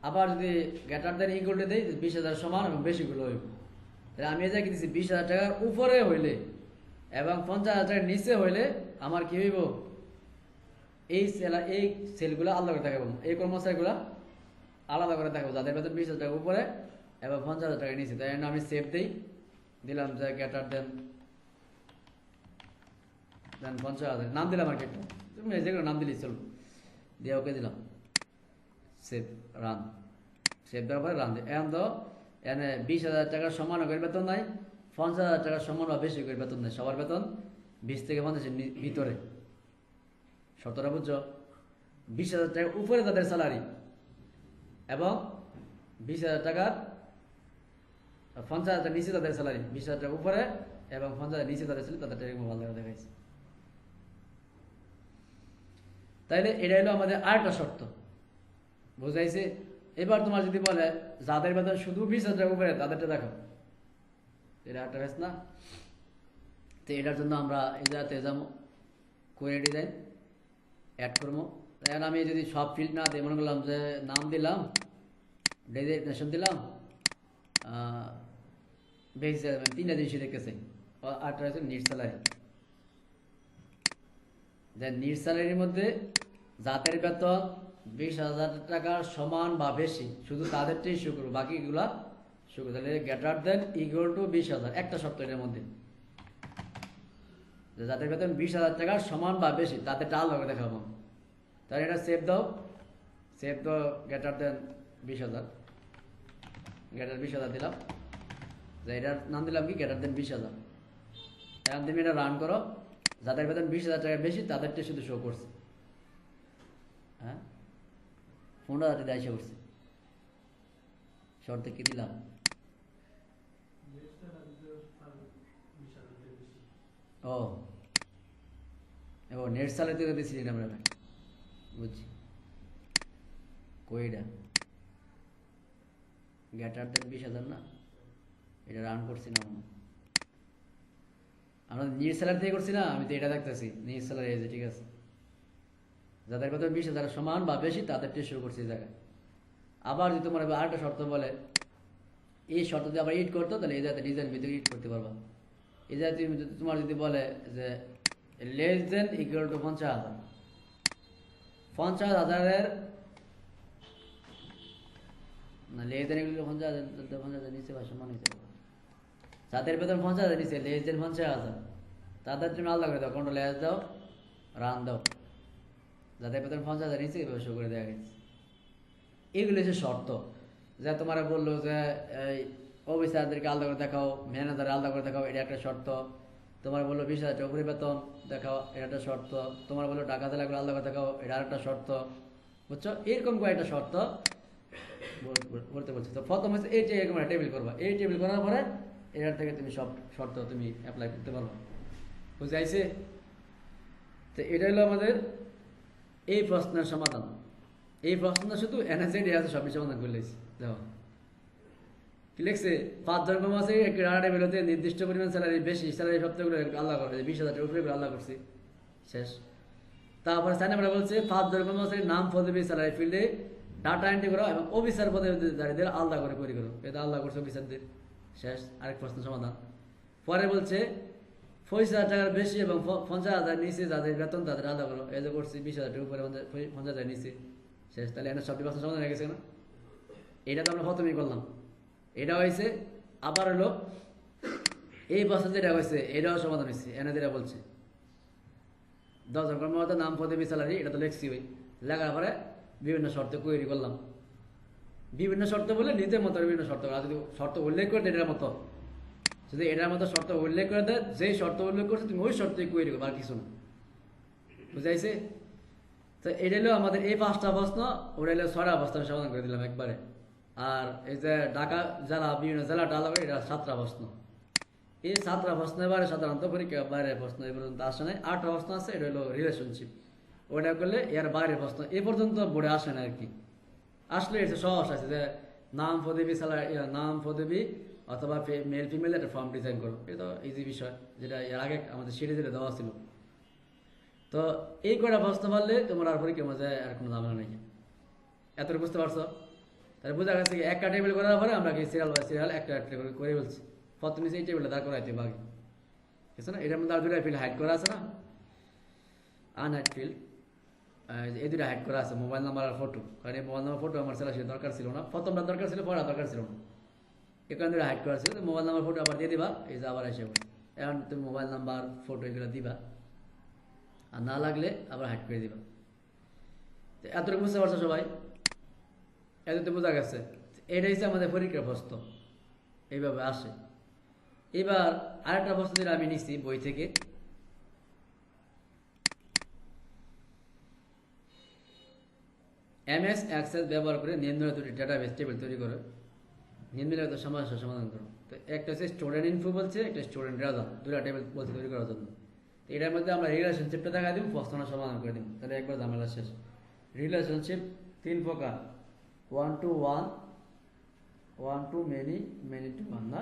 আবার যদি গেটার দেন ইকুয়াল দিই 20,000 সমান এবং বেশিগুলো হইব। তাহলে আমি এই জায়গায় দিচ্ছি 20,000 টাকার উপরে হইলে এবং 50,000 টাকার নিচে হইলে আমার কি হইব, এই সেলগুলো আলাদা করে দেখাবো, এই কর্মচারীগুলো আলাদা করে দেখাবো যাদের বেতন 20,000 টাকার উপরে এবং 50,000 টাকার নিচে। তাই আমি সেভ দিলাম যে গেটার দেন 50,000 নাম দিলাম আর কি, তুমি যেগুলো নাম দিলেই চলবে, দিয়ে ওকে দিলাম, সেভ রান, সেভ দেওয়ার পরে রান দিই। এখন তো এনে 20,000 টাকার সমান করে বেতন নাই, 50,000 টাকার সমান বা বেশি করে বেতন নেই, সবার বেতন 20 থেকে 50-এর ভিতরে। শর্তটা বুঝছো? 20,000 টাকার উপরে তাদের স্যালারি এবং 20,000 টাকার 50,000 টাকার নিচে তাদের স্যালারি, 20,000 টাকার উপরে এবং 50,000 নিচে তাদের স্যালারি, তাদের টাকা ভালো দেখাইছে। তাইলে এটা হলো আমাদের আরেকটা শর্ত, বুঝাইছে? এবার তোমার যদি বলে যাদের বেতন শুধু 20,000 টাকার উপরে তাদেরটা দেখো, এটা একটা বেশ না? তো এটার জন্য আমরা এই জায়গাতে যাবো, কোয়েরি ডিজাইন অ্যাড করবো। এখন আমি যদি সব ফিল্ড না দিই, মনে করলাম যে নাম দিলাম, ডেজিগনেশন দিলাম, বেশি 3টা জিনিসই দেখতেছে, আরটা হচ্ছে নিট স্যালারি। যে নিট স্যালারির মধ্যে যাদের বেতন 20,000 টাকার সমান বা বেশি শুধু তাদেরটাই শো করবো, বাকিগুলা শো করবো। তাহলে গ্রেটার দেন ইকুয়াল টু 20,000, একটা শর্ত এর মধ্যে, যে যাদের বেতন 20,000 টাকার সমান বা বেশি তাদেরটা আলাদা করে দেখাবো। তাহলে এটা সেভ দাও, সেভ দাও গ্রেটার দেন 20,000, গ্রেটার 20,000 দিলাম, যে এটার নাম দিলাম কি গ্রেটার দেন 20,000। এখন তুমি এটা রান করো, যাদের বেতন 20,000 টাকা বেশি তাদেরটা শুধু শো করছে। হ্যাঁ, 15,000 টাকা এসে করছে, শর্তে কি দিলাম, ও নেট স্যালারি থেকে দিয়েছি আমরা, বুঝছি। কইটা গ্রেটার দেন 20,000 না, এটা রান করছি না আমরা, নিট স্যালারি থেকে করছি না, আমি তো এটা দেখতেছি নিট স্যালারি এই যে, ঠিক আছে। যাদের বেতন 20,000 সমান বা বেশি তাদেরটা শুরু করছি এই জায়গায়। আবার যদি তোমার আরেকটা শর্ত বলে, এই শর্ত যদি আবার ইট করতো, তাহলে এই জায়গাতে ডিজাইন ভিতরে ইট করতে পারবা। এই জায়গায় তোমার যদি বলে যে লেস দেন ইকুয়াল টু 50,000, 50,000-এর না, লেস দেন ইকুয়াল টু 50,000 নিচে বা সমান হয়েছে, যাদের বেতন 50,000 নিচে লেস দেন 50,000 তাদের জন্য আলাদা করে দাও, কন্ট্রোল এস দাও, রান দাও। যাদের বেতন 50,000 নিচে এভাবে শো করে দেওয়া গেছে। এগুলো হচ্ছে শর্ত। যা তোমার বললো যে এই অফিসারদেরকে আলাদা করে দেখাও, ম্যানেজার আলাদা করে দেখাও, এটা একটা শর্ত। তোমার বললো 20,000 টাকা উপরে বেতন দেখাও, এটা একটা শর্ত। তোমার বললো টাকা জেলাগুলো আলাদা করে দেখাও, এটা আরেকটা শর্ত, বুঝছো? এরকম কয়েকটা শর্ত বলতে বলছি। তো প্রথম হচ্ছে এই এরকম একটা টেবিল করবা, এই টেবিল করার পরে এটার থেকে তুমি সব শর্ত তুমি অ্যাপ্লাই করতে পারবা, বুঝে আইছে? তো এটা হলো আমাদের এই প্রশ্নের সমাধান। এই প্রশ্নটা শুধু এনএসএড আছে, সবই সমাধান করে লেছি। দেখো কি লিখছে, 5 জন কর্মচারী একটি রানারে বেরোতে নির্দিষ্ট পরিমাণ স্যালারি বেশি, স্যালারি সবথেকে আল্লাহ করে 20,000 টাকা উপরে আল্লাহ করছি, শেষ। তারপরে সাইন আমরা বলছে 5 জন কর্মচারীর নাম পদবি স্যালারি ফিল্ডে ডাটা এন্ট্রি করো এবং অফিসার পদবীদের আলাদা করে কোয়েরি করো, এটা আল্লাহ করছে অফিসারদের, শেষ। আরেক প্রশ্ন সমাধান। পরে বলছে 50,000 টাকার বেশি এবং 50,000 নিচে যাদের বেতন তাদের আলাদা করো, এই যে করছি 20,000 টাকা উপরে 50,000 নিচে, শেষ। তাহলে এখানে সবটি প্রশ্ন সমাধান হয়ে গেছে না? এটা তো আমরা প্রথমেই করলাম। এটা হয়েছে আবার হলো এই বছর যেটা হয়েছে এটাও সমাধান হয়েছে, এনে যেটা বলছে 10 জন কর্মকর্তা নাম পদবি স্যালারি, এটা তো লিখছি ওই লেখার পরে বিভিন্ন শর্তে কোয়েরি করলাম। বিভিন্ন শর্ত বলে নিজের মতো বিভিন্ন শর্ত, আর যদি শর্ত উল্লেখ করে দেয় এটার মতো, যদি এটার মতো শর্ত উল্লেখ করে দেয়, যেই শর্ত উল্লেখ করছে তুমি ওই শর্তে কোয়েরি করবে, আর কিছু না। বুঝাইছে? তো এটা হলো আমাদের এই 5টা প্রশ্ন, ওটা হলো 6টা প্রশ্ন আমি সমাধান করে দিলাম একবারে। আর এই যে ঢাকা জেলা, বিভিন্ন জেলাটা আলাদা, এটা 7টা প্রশ্ন। এই 7টা প্রশ্ন এবারে সাধারণত পরীক্ষা বাইরের প্রশ্ন এই পর্যন্ত আসে নাই। 8টা প্রশ্ন আছে, এটা হলো রিলেশনশিপ, ওটা করলে এর বাইরের প্রশ্ন এ পর্যন্ত বোর্ডে আসে না আর কি। আসলে এটা সহজ আছে যে নাম পদবি স্যালারি, নাম পদবি অথবা মেল ফিমেল একটা ফর্ম ডিজাইন করো, এটা তো ইজি বিষয়, যেটা এর আগে আমাদের সিরিজে দেওয়া ছিল। তো এই কটা প্রশ্ন পারলে তোমার আর পরীক্ষার মধ্যে আর কোনো ঝামেলা নেই। এতটুকু বুঝতে পারছো? তাহলে বোঝা গেছে কি একটা টেবিল করার পরে আমরা কি সিরিয়াল বাই সিরিয়াল একটা একটা করে বলছি। প্রথমে এই টেবিলটা দাঁড় করাইতে হবে আগে, ঠিক আছে না? এটার মধ্যে আর দুটা ফিল্ড হাইড করা আছে না, আনহাইড ফিল্ড, এই দুটা হাইড করা আছে, মোবাইল নাম্বার আর ফটো। কারণ এই মোবাইল নাম্বার ফটো আমার সেলাসি দরকার ছিল না, প্রথমটা দরকার ছিল, পড়া দরকার ছিল না, এখানে দুটা হাইড করা ছিল। মোবাইল নাম্বার ফটো আবার দিয়ে দিবা, এই যে আবার এসে এখন তুমি মোবাইল নাম্বার ফটো এগুলো দিবা, আর না লাগলে আবার হাইড করে দিবা। এতটুকু বুঝতে পারছো সবাই? এত তো বোঝা গেছে। এটাই হচ্ছে আমাদের পরীক্ষার প্রশ্ন, এইভাবে আসে। এবার আরেকটা প্রশ্ন যেটা আমি নিচ্ছি বই থেকে, MS অ্যাক্সেস ব্যবহার করে নিম্নলিখিত দুটি ডাটাবেস টেবিল তৈরি করে নিম্নলিখিত সমস্যার সমাধান করো। তো একটা হচ্ছে স্টুডেন্ট ইনফো বলছে, একটা স্টুডেন্ট রেজাল্ট, দুটা টেবিল বলছে তৈরি করার জন্য। তো এটার মধ্যে আমরা রিলেশনশিপটা দেখা দিব, প্রশ্নটা সমাধান করে দিব, তাহলে একবার ঝামেলা শেষ। রিলেশনশিপ 3 প্রকার, 1 to 1, 1 to many, many to 1 না,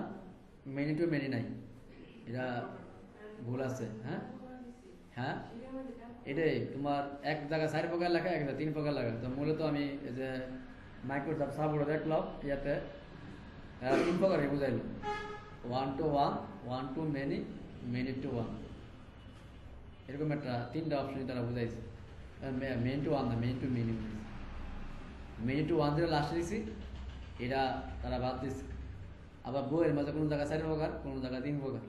many to many নাই, এটা ভুল আছে। হ্যাঁ হ্যাঁ, এটাই তোমার এক জায়গায় 4 প্রকার লেখা, এক জায়গায় 3 প্রকার লেখা। তো মূলত আমি এই যে মাইক্রোসফট সাপোর্টে দেখলাম, ইয়াতে 3 প্রকারই বুঝাইল, 1 to 1, 1 to many, many to 1, এরকম একটা 3টা অপশন তারা বুঝাইছে। মেনি টু 1 না, many two many, many two 1 যেটা লাস্টে দিচ্ছি এটা তারা বাদ দিচ্ছে। আবার বইয়ের মাঝে কোনো জায়গায় 4 প্রকার, কোনো জায়গায় 3 প্রকার।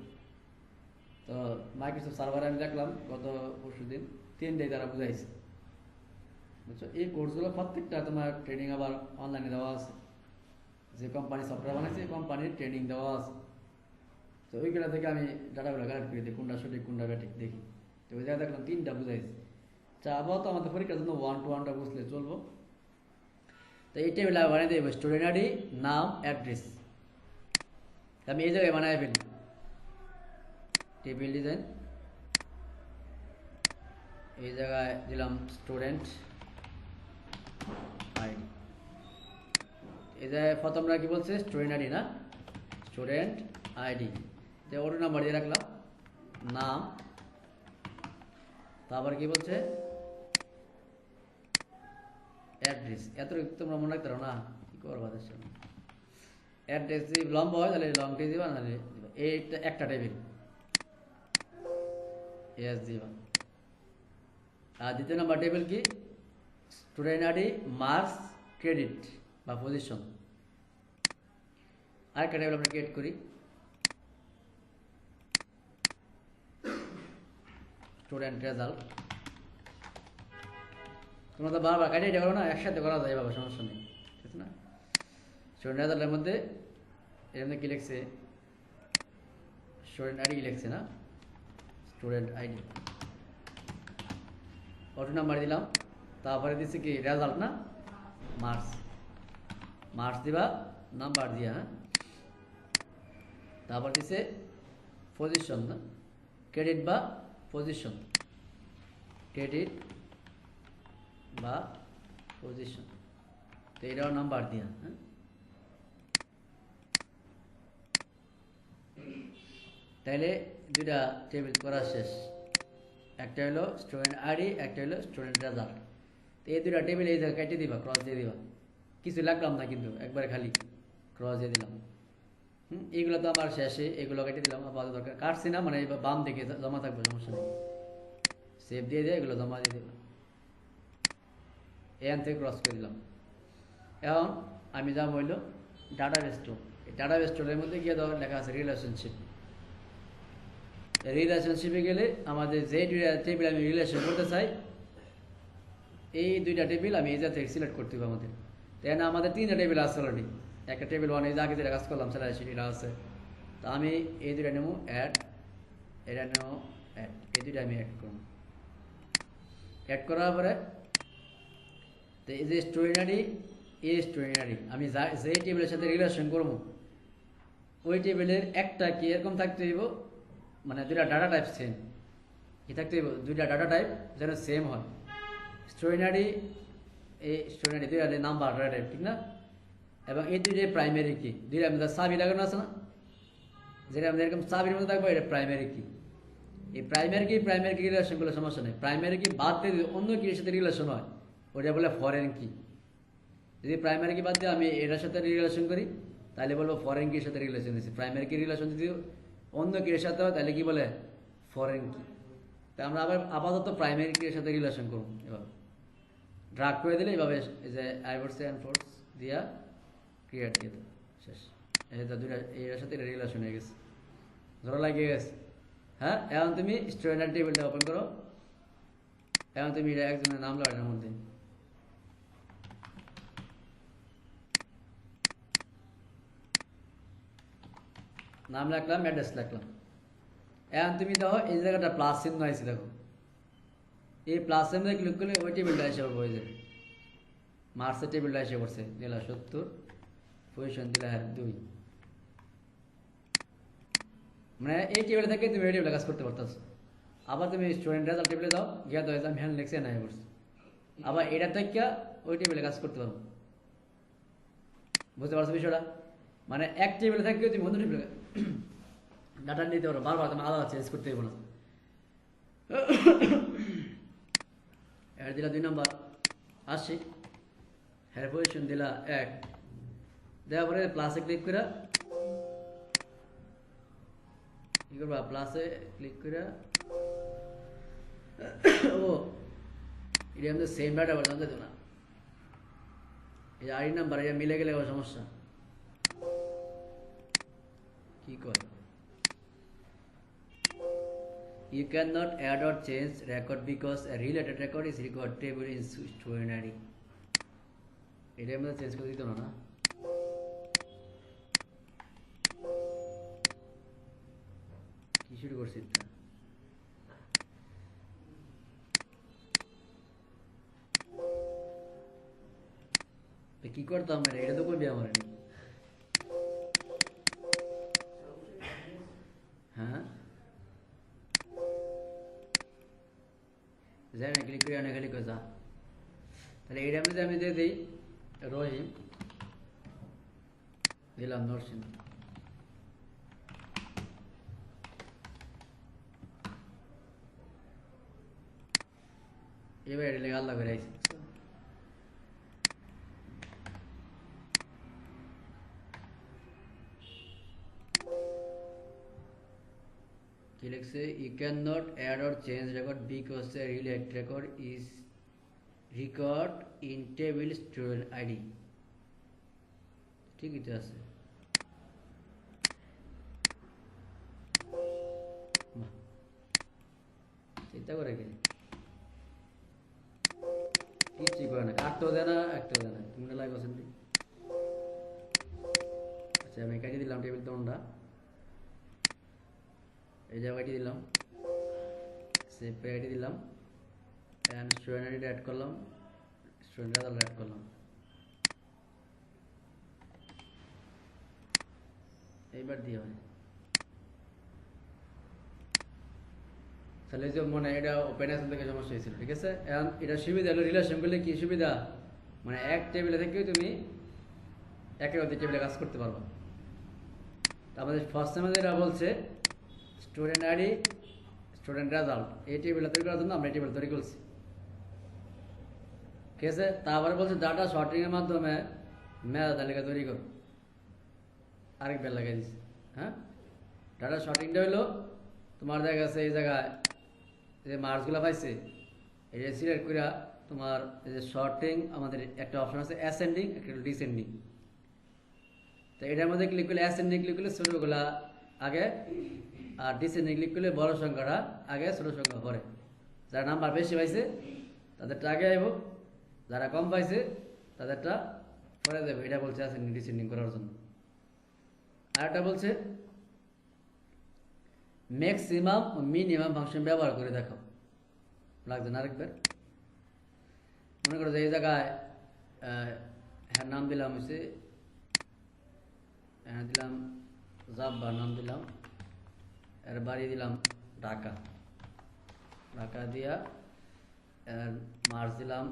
তো মাইক্রোসফট সার্ভারে আমি দেখলাম গত পরশু দিন 3টাই তারা বুঝাইছে, বুঝছো? এই কোর্সগুলো প্রত্যেকটা তোমার ট্রেনিং আবার অনলাইনে দেওয়া আছে, যে কোম্পানি সফটওয়্যার বানাইছে এই কোম্পানির ট্রেনিং দেওয়া আছে। তো ওইগুলো থেকে আমি ডাটাগুলো কালেক্ট করে দিই, কোনটা সঠিক কোনটা ব্যাঠিক দেখি। তো ওই জায়গায় দেখলাম 3টা বুঝাইছে। আবার তো আমাদের পরীক্ষার জন্য 1 to 1টা বুঝলে চলবো। তো এই টেবিল বানিয়ে দেবো স্টুডেন্ট আইডি, নাম, অ্যাড্রেস। আমি এই জায়গায় বানাই ফেলি টেবিল ডিজাইন, এই জায়গায় দিলাম স্টুডেন্ট আইডি, এই জায়গায় প্রথমটা কি বলছে স্টুডেন্ট আইডি না, স্টুডেন্ট আইডি, যে ওর নাম্বার দিয়ে রাখলাম, নাম, তারপর কি বলছে অ্যাড্রেস। এত তোমরা মনে রাখতে পারো না, কি করবা দেশ। অ্যাড্রেস যদি লম্বা হয় তাহলে লং দিয়ে দিবা, নাহলে এইটা একটা টেবিল এস দিবা। আর দ্বিতীয় নাম্বার টেবিল কি স্টুডেন্ট আইডি, মার্কস, ক্রেডিট বা পজিশন। আরেকটা টেবিল আমরা ক্রিয়েট করি, স্টুডেন্ট রেজাল্ট। তোমরা তো বারবার কাটিয়ে এটা করো না, একসাথে করা যায়, বাবা সমস্যা নেই, ঠিক আছে না? স্টুডেন্ট রেজাল্টের মধ্যে এর মধ্যে কী লিখছে, স্টুডেন্ট আইডি লিখছে না, স্টুডেন্ট আইডি, অটো নাম্বার দিলাম, তারপরে দিচ্ছে কি রেজাল্ট না, মার্কস, মার্কস দিবা নাম্বার দিয়া। হ্যাঁ, তারপর দিচ্ছে পজিশন না, ক্রেডিট বা পজিশন, ক্রেডিট বা পজিশন, তো এটাও নাম্বার দিয়া। হ্যাঁ, তাইলে দুইটা টেবিল করা শেষ, একটা হলো স্টুডেন্ট আইডি, একটা হলো স্টুডেন্ট রেজাল্ট। তো এই দুইটা টেবিল এই জায়গায় কেটে দিবা, ক্রস দিয়ে দিবা, কিছু লাগলাম না কিন্তু, একবারে খালি ক্রস দিয়ে দিলাম। এইগুলো তো আমার শেষে, এগুলো কেটে দিলাম, আপাতত দরকার কাটছি না, মানে বাম দিকে জমা থাকবে, সমস্যা নেই, সেভ দিয়ে দিয়ে এগুলো জমা দিয়ে দিলাম, এখান থেকে ক্রস করে দিলাম। এখন আমি যা বললো ডাটাবেস টু, ডাটাবেস টুলের মধ্যে গিয়ে ধর লেখা আছে রিলেশনশিপ। রিলেশনশিপে গেলে আমাদের যে দুইটা টেবিল আমি রিলেশন করতে চাই, এই দুইটা টেবিল আমি এই থেকে সিলেক্ট করতে হবে আমাদের। তাই না, আমাদের তিনটা টেবিল আছে অলরেডি। একটা টেবিল ওয়ান এই যে আগে যেটা কাজ করলাম সেটা সেটা আছে। তো আমি এই দুইটা নেবো অ্যাড, এটা নেবো অ্যাড, এই দুইটা আমি অ্যাড করবো। অ্যাড করার পরে তো এই যে স্টুডেন্টারি, এই স্টুডেন্টারি আমি যে টেবিলের সাথে রিলেশন করবো ওই টেবিলের একটা কি এরকম থাকতে হইব, মানে দুইটা ডাটা টাইপ সেম কি থাকতে হইব, দুইটা ডাটা টাইপ যেন সেম হয়। স্টুডেন্টারি, এই স্টুডেন্টারি দুইটা নাম্বার ডাটা টাইপ, ঠিক না? এবং এই দুইটাই প্রাইমারি কি, দুইটা আমাদের চাবি লাগানো আছে না, যেটা আমাদের এরকম চাবির মধ্যে থাকবো, এটা প্রাইমারি কি। এই প্রাইমারি কি রিলেশন করলে সমস্যা নেই। প্রাইমারি কি বাদ দিয়ে অন্য কির সাথে রিলেশন হয় ওটা বলে ফরেন কি। যদি প্রাইমারি কি বাদ দিয়ে আমি এটার সাথে রিলেশন করি তাহলে বলবো ফরেন কির সাথে রিলেশন দিচ্ছি। প্রাইমারি কি রিলেশন যদি অন্য কির সাথে হয় তাহলে কি বলে ফরেন কি। তাই আমরা আবার আপাতত প্রাইমারি কির সাথে রিলেশন করবো। এভাবে ড্রাগ করে দিলে এইভাবে এই যে আইভরসি অ্যান্ড ফোর্স দিয়া ক্রিয়েট দিয়ে দেবো, শেষ। এই তো দুইটা এর সাথে রিলেশন হয়ে গেছে, ধরো লাগিয়ে গেছে। হ্যাঁ, এখন তুমি স্টুডেন্ট টেবিলটা ওপেন করো। এখন তুমি এটা একজনের নাম লাগানোর মধ্যে নাম লিখলাম, অ্যাড্রেস লিখলাম। এখন তুমি দেখো এই জায়গাটা প্লাস চিহ্ন আছে, দেখো এই প্লাস চিহ্নে ক্লিক করলে ওই টেবিলটা এসে হয়ে যাবে। মার্কসের টেবিলটা এসে পড়ছে, দিলা 70, পজিশন দিলা 2। মানে এই টেবিলে থেকে তুমি এই টেবিলে কাজ করতে পারতেছো। আবার তুমি স্টুডেন্ট রেজাল্ট টেবিলে দাও, গিয়া তো আমি হ্যান্ড লেখছে না করছি, আবার এটা থেকে ওই টেবিলে কাজ করতে পারবো। বুঝতে পারছো বিষয়টা? মানে এক টেবিলে থেকে তুমি অন্য টেবিলে ডাটা নিতে পারো, বারবার তুমি আলাদা চেঞ্জ করতে হবে না। এর দিলা 2 নম্বর, আসছি হ্যাঁ পজিশন দিলা 1, দেওয়ার পরে প্লাসে ক্লিক করে কি করবা, প্লাসে ক্লিক করে ও এটা আমাদের সেম ডাটা বলতে যেত না, এই আই নাম্বার এটা মিলে গেলে সমস্যা কি করে। You cannot add or change record because a related record is record table in studentary. এটা আমাদের চেঞ্জ করে দিত না, কি শুরু করছি কি করতাম, এটা তো করবি আমার। হ্যাঁ যাই না, ক্লিক করি অনেক ক্লিক করে যা। তাহলে এইটা মধ্যে আমি দিয়ে দিই রহিম, দিলাম নরসিং, এবার এটা লেগে আল্লাহ করে আইসি। কি লিখছে, you cannot add or change record because the relate record is record in table student id। ঠিকই তো আছে, চিন্তা করে কে কিচ্ছু করে না, কাটতেও দেয় না একটাও দেয় না, তুমি লাইভ আছেন। আচ্ছা আমি কাটিয়ে দিলাম টেবিল তোমরা, এই জায়গায় আইডি দিলাম, সেভ পে আইডি দিলাম, এন্ড স্টুডেন্ট আইডি অ্যাড করলাম, স্টুডেন্ট রেজাল্ট অ্যাড করলাম। এইবার দিয়ে হয় তাহলে যে মনে এটা ওপেন অ্যাসেম্বলি থেকে সমস্যা হয়েছিল, ঠিক আছে। এখন এটা সুবিধা হলো রিলেশন করলে কি সুবিধা, মানে এক টেবিলে থেকে তুমি একের অধিক টেবিলে কাজ করতে পারবা। আমাদের ফার্স্ট সেমিস্টারে এরা বলছে স্টুডেন্ট আইডি স্টুডেন্ট রেজাল্ট, এই টেবিলটা তৈরি করার জন্য আমরা এই টেবিল তৈরি করছি, ঠিক আছে। তারপরে বলছে ডাটা শর্টিং এর মাধ্যমে মেধা তালিকা তৈরি করো, আরেক বেল লাগাই দিচ্ছি। হ্যাঁ, ডাটা শর্টিংটা হলো তোমার দেখা গেছে এই জায়গায় যে মার্কসগুলো পাইছে এই যে সিলেক্ট করে তোমার এই যে শর্টিং, আমাদের একটা অপশন আছে অ্যাসেন্ডিং, একটা ডিসেন্ডিং। তো এটার মধ্যে ক্লিক করলে অ্যাসেন্ডিং ক্লিক করলে ছোটোগুলা আগে, আর ডিসেন্ডিং ক্লিক করলে বড় সংখ্যাটা আগে, ছোটো সংখ্যা পরে। যারা নাম্বার বেশি পাইছে তাদেরটা আগে আইব, যারা কম পাইছে তাদেরটা পরে দেবে। এটা বলছে অ্যাসেন্ডিং ডিসেন্ডিং করার জন্য। আরেকটা বলছে ম্যাক্সিমাম ও মিনিমাম ফাংশন ব্যবহার করে দেখো। লাগছে না আরেকবার? মনে করো যে এই জায়গায় হ্যাঁ নাম দিলাম হচ্ছে, হ্যাঁ দিলাম জাব্বার, নাম দিলাম, এর বাড়ি দিলাম ঢাকা, ঢাকা দিয়া এর মার্চ দিলাম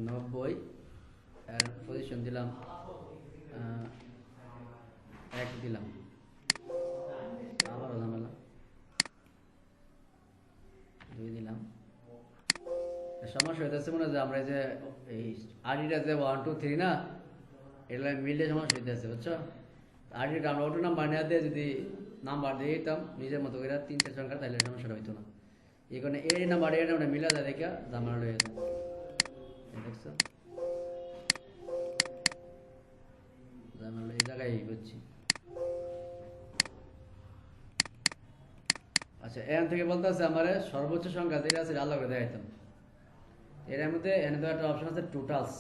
90, এর পজিশন দিলাম 1 দিলাম, আবারও ঝামেলা 2 দিলাম। সমস্যা হইতেছে মনে হয় যে আমরা যে এই আইডিটা যে 1 2 3 না, এগুলো মিললে সমস্যা হইতেছে, বুঝছো? আইডিটা আমরা অটো নাম্বার নেওয়া দিয়ে যদি নাম্বার দিয়ে দিতাম নিজের মতো করে 3-4 সংখ্যা, তাহলে সমস্যাটা হইতো না। এই কারণে এই নাম্বার মিলা যায় দেখা ঝামেলা হয়ে যায়। দেখছো ঝামেলা এই জায়গায় বুঝছি। আচ্ছা, এখান থেকে বলতে আছে আমার সর্বোচ্চ সংখ্যা যেটা আছে আলাদা করে দেখাইতাম। এর মধ্যে এখানে তো একটা অপশন আছে টোটালস,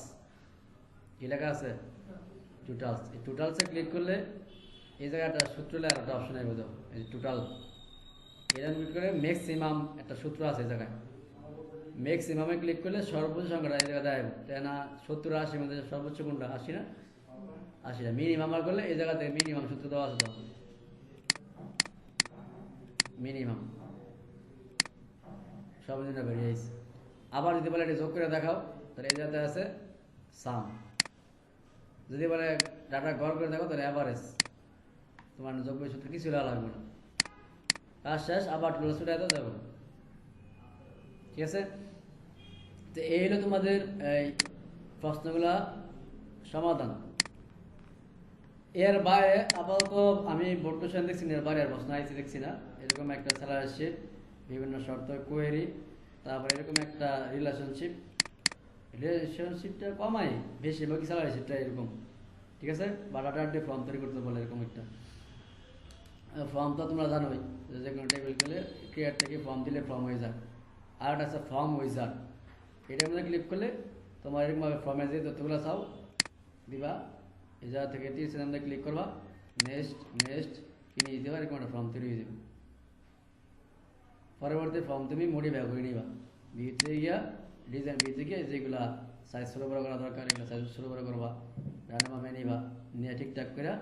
কি লেখা আছে টোটালস। এই টোটালসে ক্লিক করলে এই জায়গায় একটা সূত্র লেখার একটা অপশন আসবে, তো এই টোটাল। এর ক্লিক করে ম্যাক্সিমাম একটা সূত্র আছে এই জায়গায়, ম্যাক্সিমামে ক্লিক করলে সর্বোচ্চ সংখ্যাটা এই জায়গায় দেখাবে। তাই না 70 80 মধ্যে সর্বোচ্চ কোনটা? 80 না? 80 না। মিনিমাম করলে এই জায়গা থেকে মিনিমাম সূত্র দেওয়া আছে, তো মিনিমাম সর্বনিম্ন বেরিয়ে আসছে। আবার যদি বলে এটা যোগ করে দেখাও, তাহলে এই জায়গাতে আছে সাম। যদি বলে ডাটা গড় করে দেখো, তাহলে অ্যাভারেজ। তোমার যোগ্য সূত্র কিছু লাগবে না, কাজ শেষ। আবার টুলো ছুটে তো যাবে, ঠিক আছে? তো এই হলো তোমাদের এই প্রশ্নগুলা সমাধান। এর বাইরে আপাতত আমি বোর্ড কোশ্চেন দেখছি না, এর বাইরে প্রশ্ন আইসি দেখছি না। এরকম একটা স্যালারি শিট, বিভিন্ন শর্ত কোয়েরি, তারপরে এরকম একটা রিলেশনশিপটা কমাই, বেশিরভাগই স্যালারি শিটটা এরকম, ঠিক আছে? বা ডাটা ফর্ম তৈরি করতে বলে এরকম একটা ফর্ম। তো তোমরা জানোই যে কোনো টেবিল করলে ক্রিয়েট থেকে ফর্ম দিলে ফর্ম হয়ে যায়। আর একটা আছে ফর্ম উইজার্ড, এটার মধ্যে ক্লিক করলে তোমার এরকমভাবে ফর্মে যে তথ্যগুলো চাও দিবা, এই জায়গা থেকে 30 নামে ক্লিক করবা, নেক্সট কিনে দিতে পারো, এরকম একটা ফর্ম তৈরি হয়ে যাবে। পরবর্তী ফর্ম তুমি মডিফাই করে নিবা, ভিউতে গিয়া ডিজাইন ভিউতে গিয়ে যেগুলো সাইজ ছোটো বড়ো করা দরকার এগুলো সাইজ ছোটো বড়ো করবা, রান্নাভাবে নিবা, নিয়ে ঠিকঠাক করে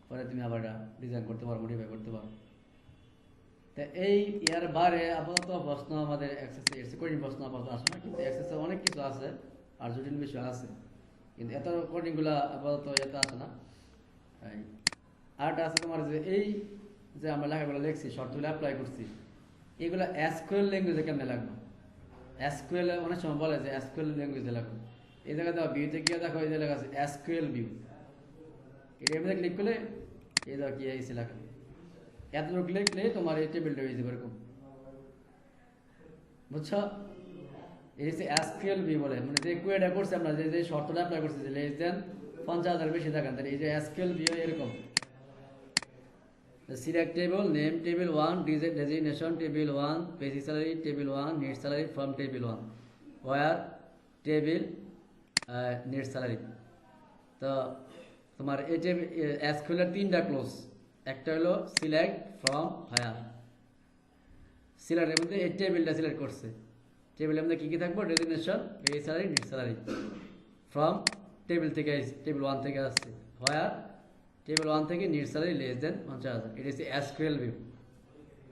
পরে তুমি আবার ডিজাইন করতে পারো, মডিফাই করতে পারো। তো এই ইয়ার বারে আপাতত প্রশ্ন আমাদের এক্সেসে কঠিন প্রশ্ন আপাতত আসে না, কিন্তু এক্সেসে অনেক কিছু আছে আর জটিল বিষয় আছে, কিন্তু এত কঠিনগুলো আপাতত এত আসে না। আরেকটা আছে তোমার যে এই যে আমরা লেখাগুলো লিখছি, শর্তগুলো অ্যাপ্লাই করছি, এগুলো এসকিউএল ল্যাঙ্গুয়েজে কেমনে লাগবে? এসকিউএল অনেক সময় বলে যে এসকিউএল ল্যাঙ্গুয়েজে লাগবে। এই জায়গায় দেখো ভিউতে গিয়ে দেখো এই যে লেখা আছে এসকিউএল ভিউ, এটার মধ্যে ক্লিক করলে এই দেখো কি এসে লেখা, এতটুকু লিখলে তোমার এই টেবিলটা হয়ে যাবে এরকম, বুঝছো? এই হচ্ছে এসকিউএল ভিউ বলে, মানে যে কোয়েরিটা করছে আমরা, যে শর্তটা অ্যাপ্লাই করছি যে লেস দেন 50,000 বেশি থাকেন, তাহলে এই যে এসকিউএল ভিউ এরকম select table, name table 1, designation table 1, basic salary table 1, net salary from table 1, where table net salary। তো তোমার এই টেবিল এসকিউএল এর 3টা ক্লোজ, একটা হলো সিলেক্ট ফ্রম হায়ার, সিলেক্টের মধ্যে এই টেবিলটা সিলেক্ট করছে, টেবিলের মধ্যে কী কী থাকবো? Designation, basic salary, net salary. From table থেকে টেবিল 1 থেকে আসছে, হোয়ার টেবিল 1 থেকে নেট স্যালারি লেস দেন 50,000, এটা হচ্ছে এসকিউএল ভিউ।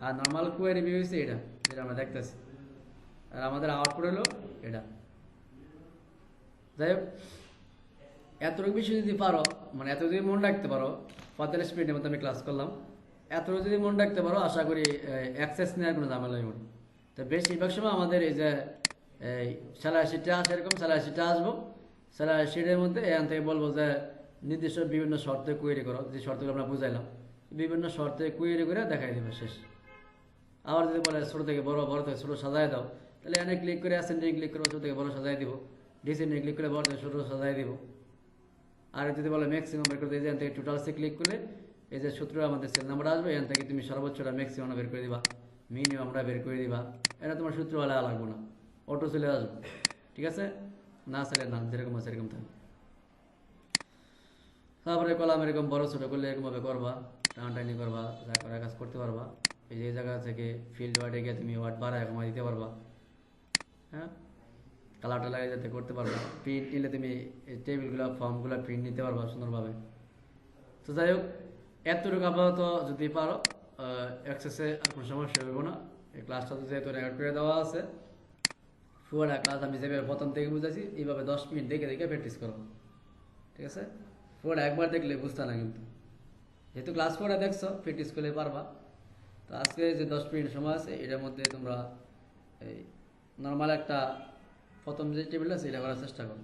আর নর্মাল কোয়েরি ভিউ হচ্ছে এটা যেটা আমরা দেখতেছি, আর আমাদের আউটপুট হলো এটা। যাই হোক, এতটুকু বিষয় যদি পারো, মানে এত যদি মনে রাখতে পারো, 45 মিনিটের মতো আমি ক্লাস করলাম, এতটুকু যদি মনে রাখতে পারো, আশা করি অ্যাক্সেস নেওয়ার কোনো ঝামেলা নেই। তো বেশিরভাগ সময় আমাদের এই যে এই স্যালারি শিটটা আসে, এরকম স্যালারি শিটটা আসবো, স্যালারি শিটের মধ্যে এখান থেকে বলবো যে নির্দিষ্ট বিভিন্ন শর্তে কোয়েরি করো, যে শর্তগুলো আমরা বুঝাইলাম, বিভিন্ন শর্তে কোয়েরি করে দেখাই দেবে, শেষ। আবার যদি বলে ছোটো থেকে বড়, বড় থেকে ছোটো সাজাই দাও, তাহলে এখানে ক্লিক করে অ্যাসেন্ডিং ক্লিক করবো, ছোটো থেকে বড় সাজাই দিব, ডিসেন্ডিং ক্লিক করে বড় থেকে ছোটো সাজাই দিব। আর যদি বলে ম্যাক্সিমাম বের করতে, এখান থেকে টোটালসে ক্লিক করলে এই যে সূত্র আমাদের সেল নাম্বার আসবে, এখান থেকে তুমি সর্বোচ্চটা ম্যাক্সিমামটা বের করে দিবা, মিনিমামটা বের করে দিবা। এটা তোমার সূত্র হলে লাগবে না, অটো চলে আসবে। ঠিক আছে, না চলে না, যেরকম আছে এরকম থাকবে। তারপরে কলাম এরকম বড় ছোট করলে এরকমভাবে করবা, টানাটানি করবা, যা করার কাজ করতে পারবা। এই যে জায়গা থেকে ফিল্ড ওয়ার্ডে গিয়ে তুমি ওয়ার্ড বাড়ায় কমাই দিতে পারবা। হ্যাঁ, কালারটা লাগিয়ে যাতে করতে পারবা। প্রিন্ট নিলে তুমি এই টেবিলগুলো ফর্মগুলো প্রিন্ট নিতে পারবা সুন্দরভাবে। তো যাই হোক, এতটুকু আপাতত যদি পারো, অ্যাক্সেসে আর কোনো সমস্যা হবে না। এই ক্লাসটা তো যেহেতু রেকর্ড করে দেওয়া আছে, পুরোটা ক্লাস আমি যেভাবে প্রথম থেকে বুঝাইছি এইভাবে 10 মিনিট দেখে দেখে প্র্যাকটিস করো। ঠিক আছে, পুরোটা একবার দেখলে বুঝতে না, কিন্তু যেহেতু ক্লাস পুরোটা দেখছো প্র্যাকটিস করলে পারবা। তো আজকে যে 10 মিনিট সময় আছে এটার মধ্যে তোমরা এই নর্মাল একটা প্রথম যে টেবিল আছে এটা করার চেষ্টা করো।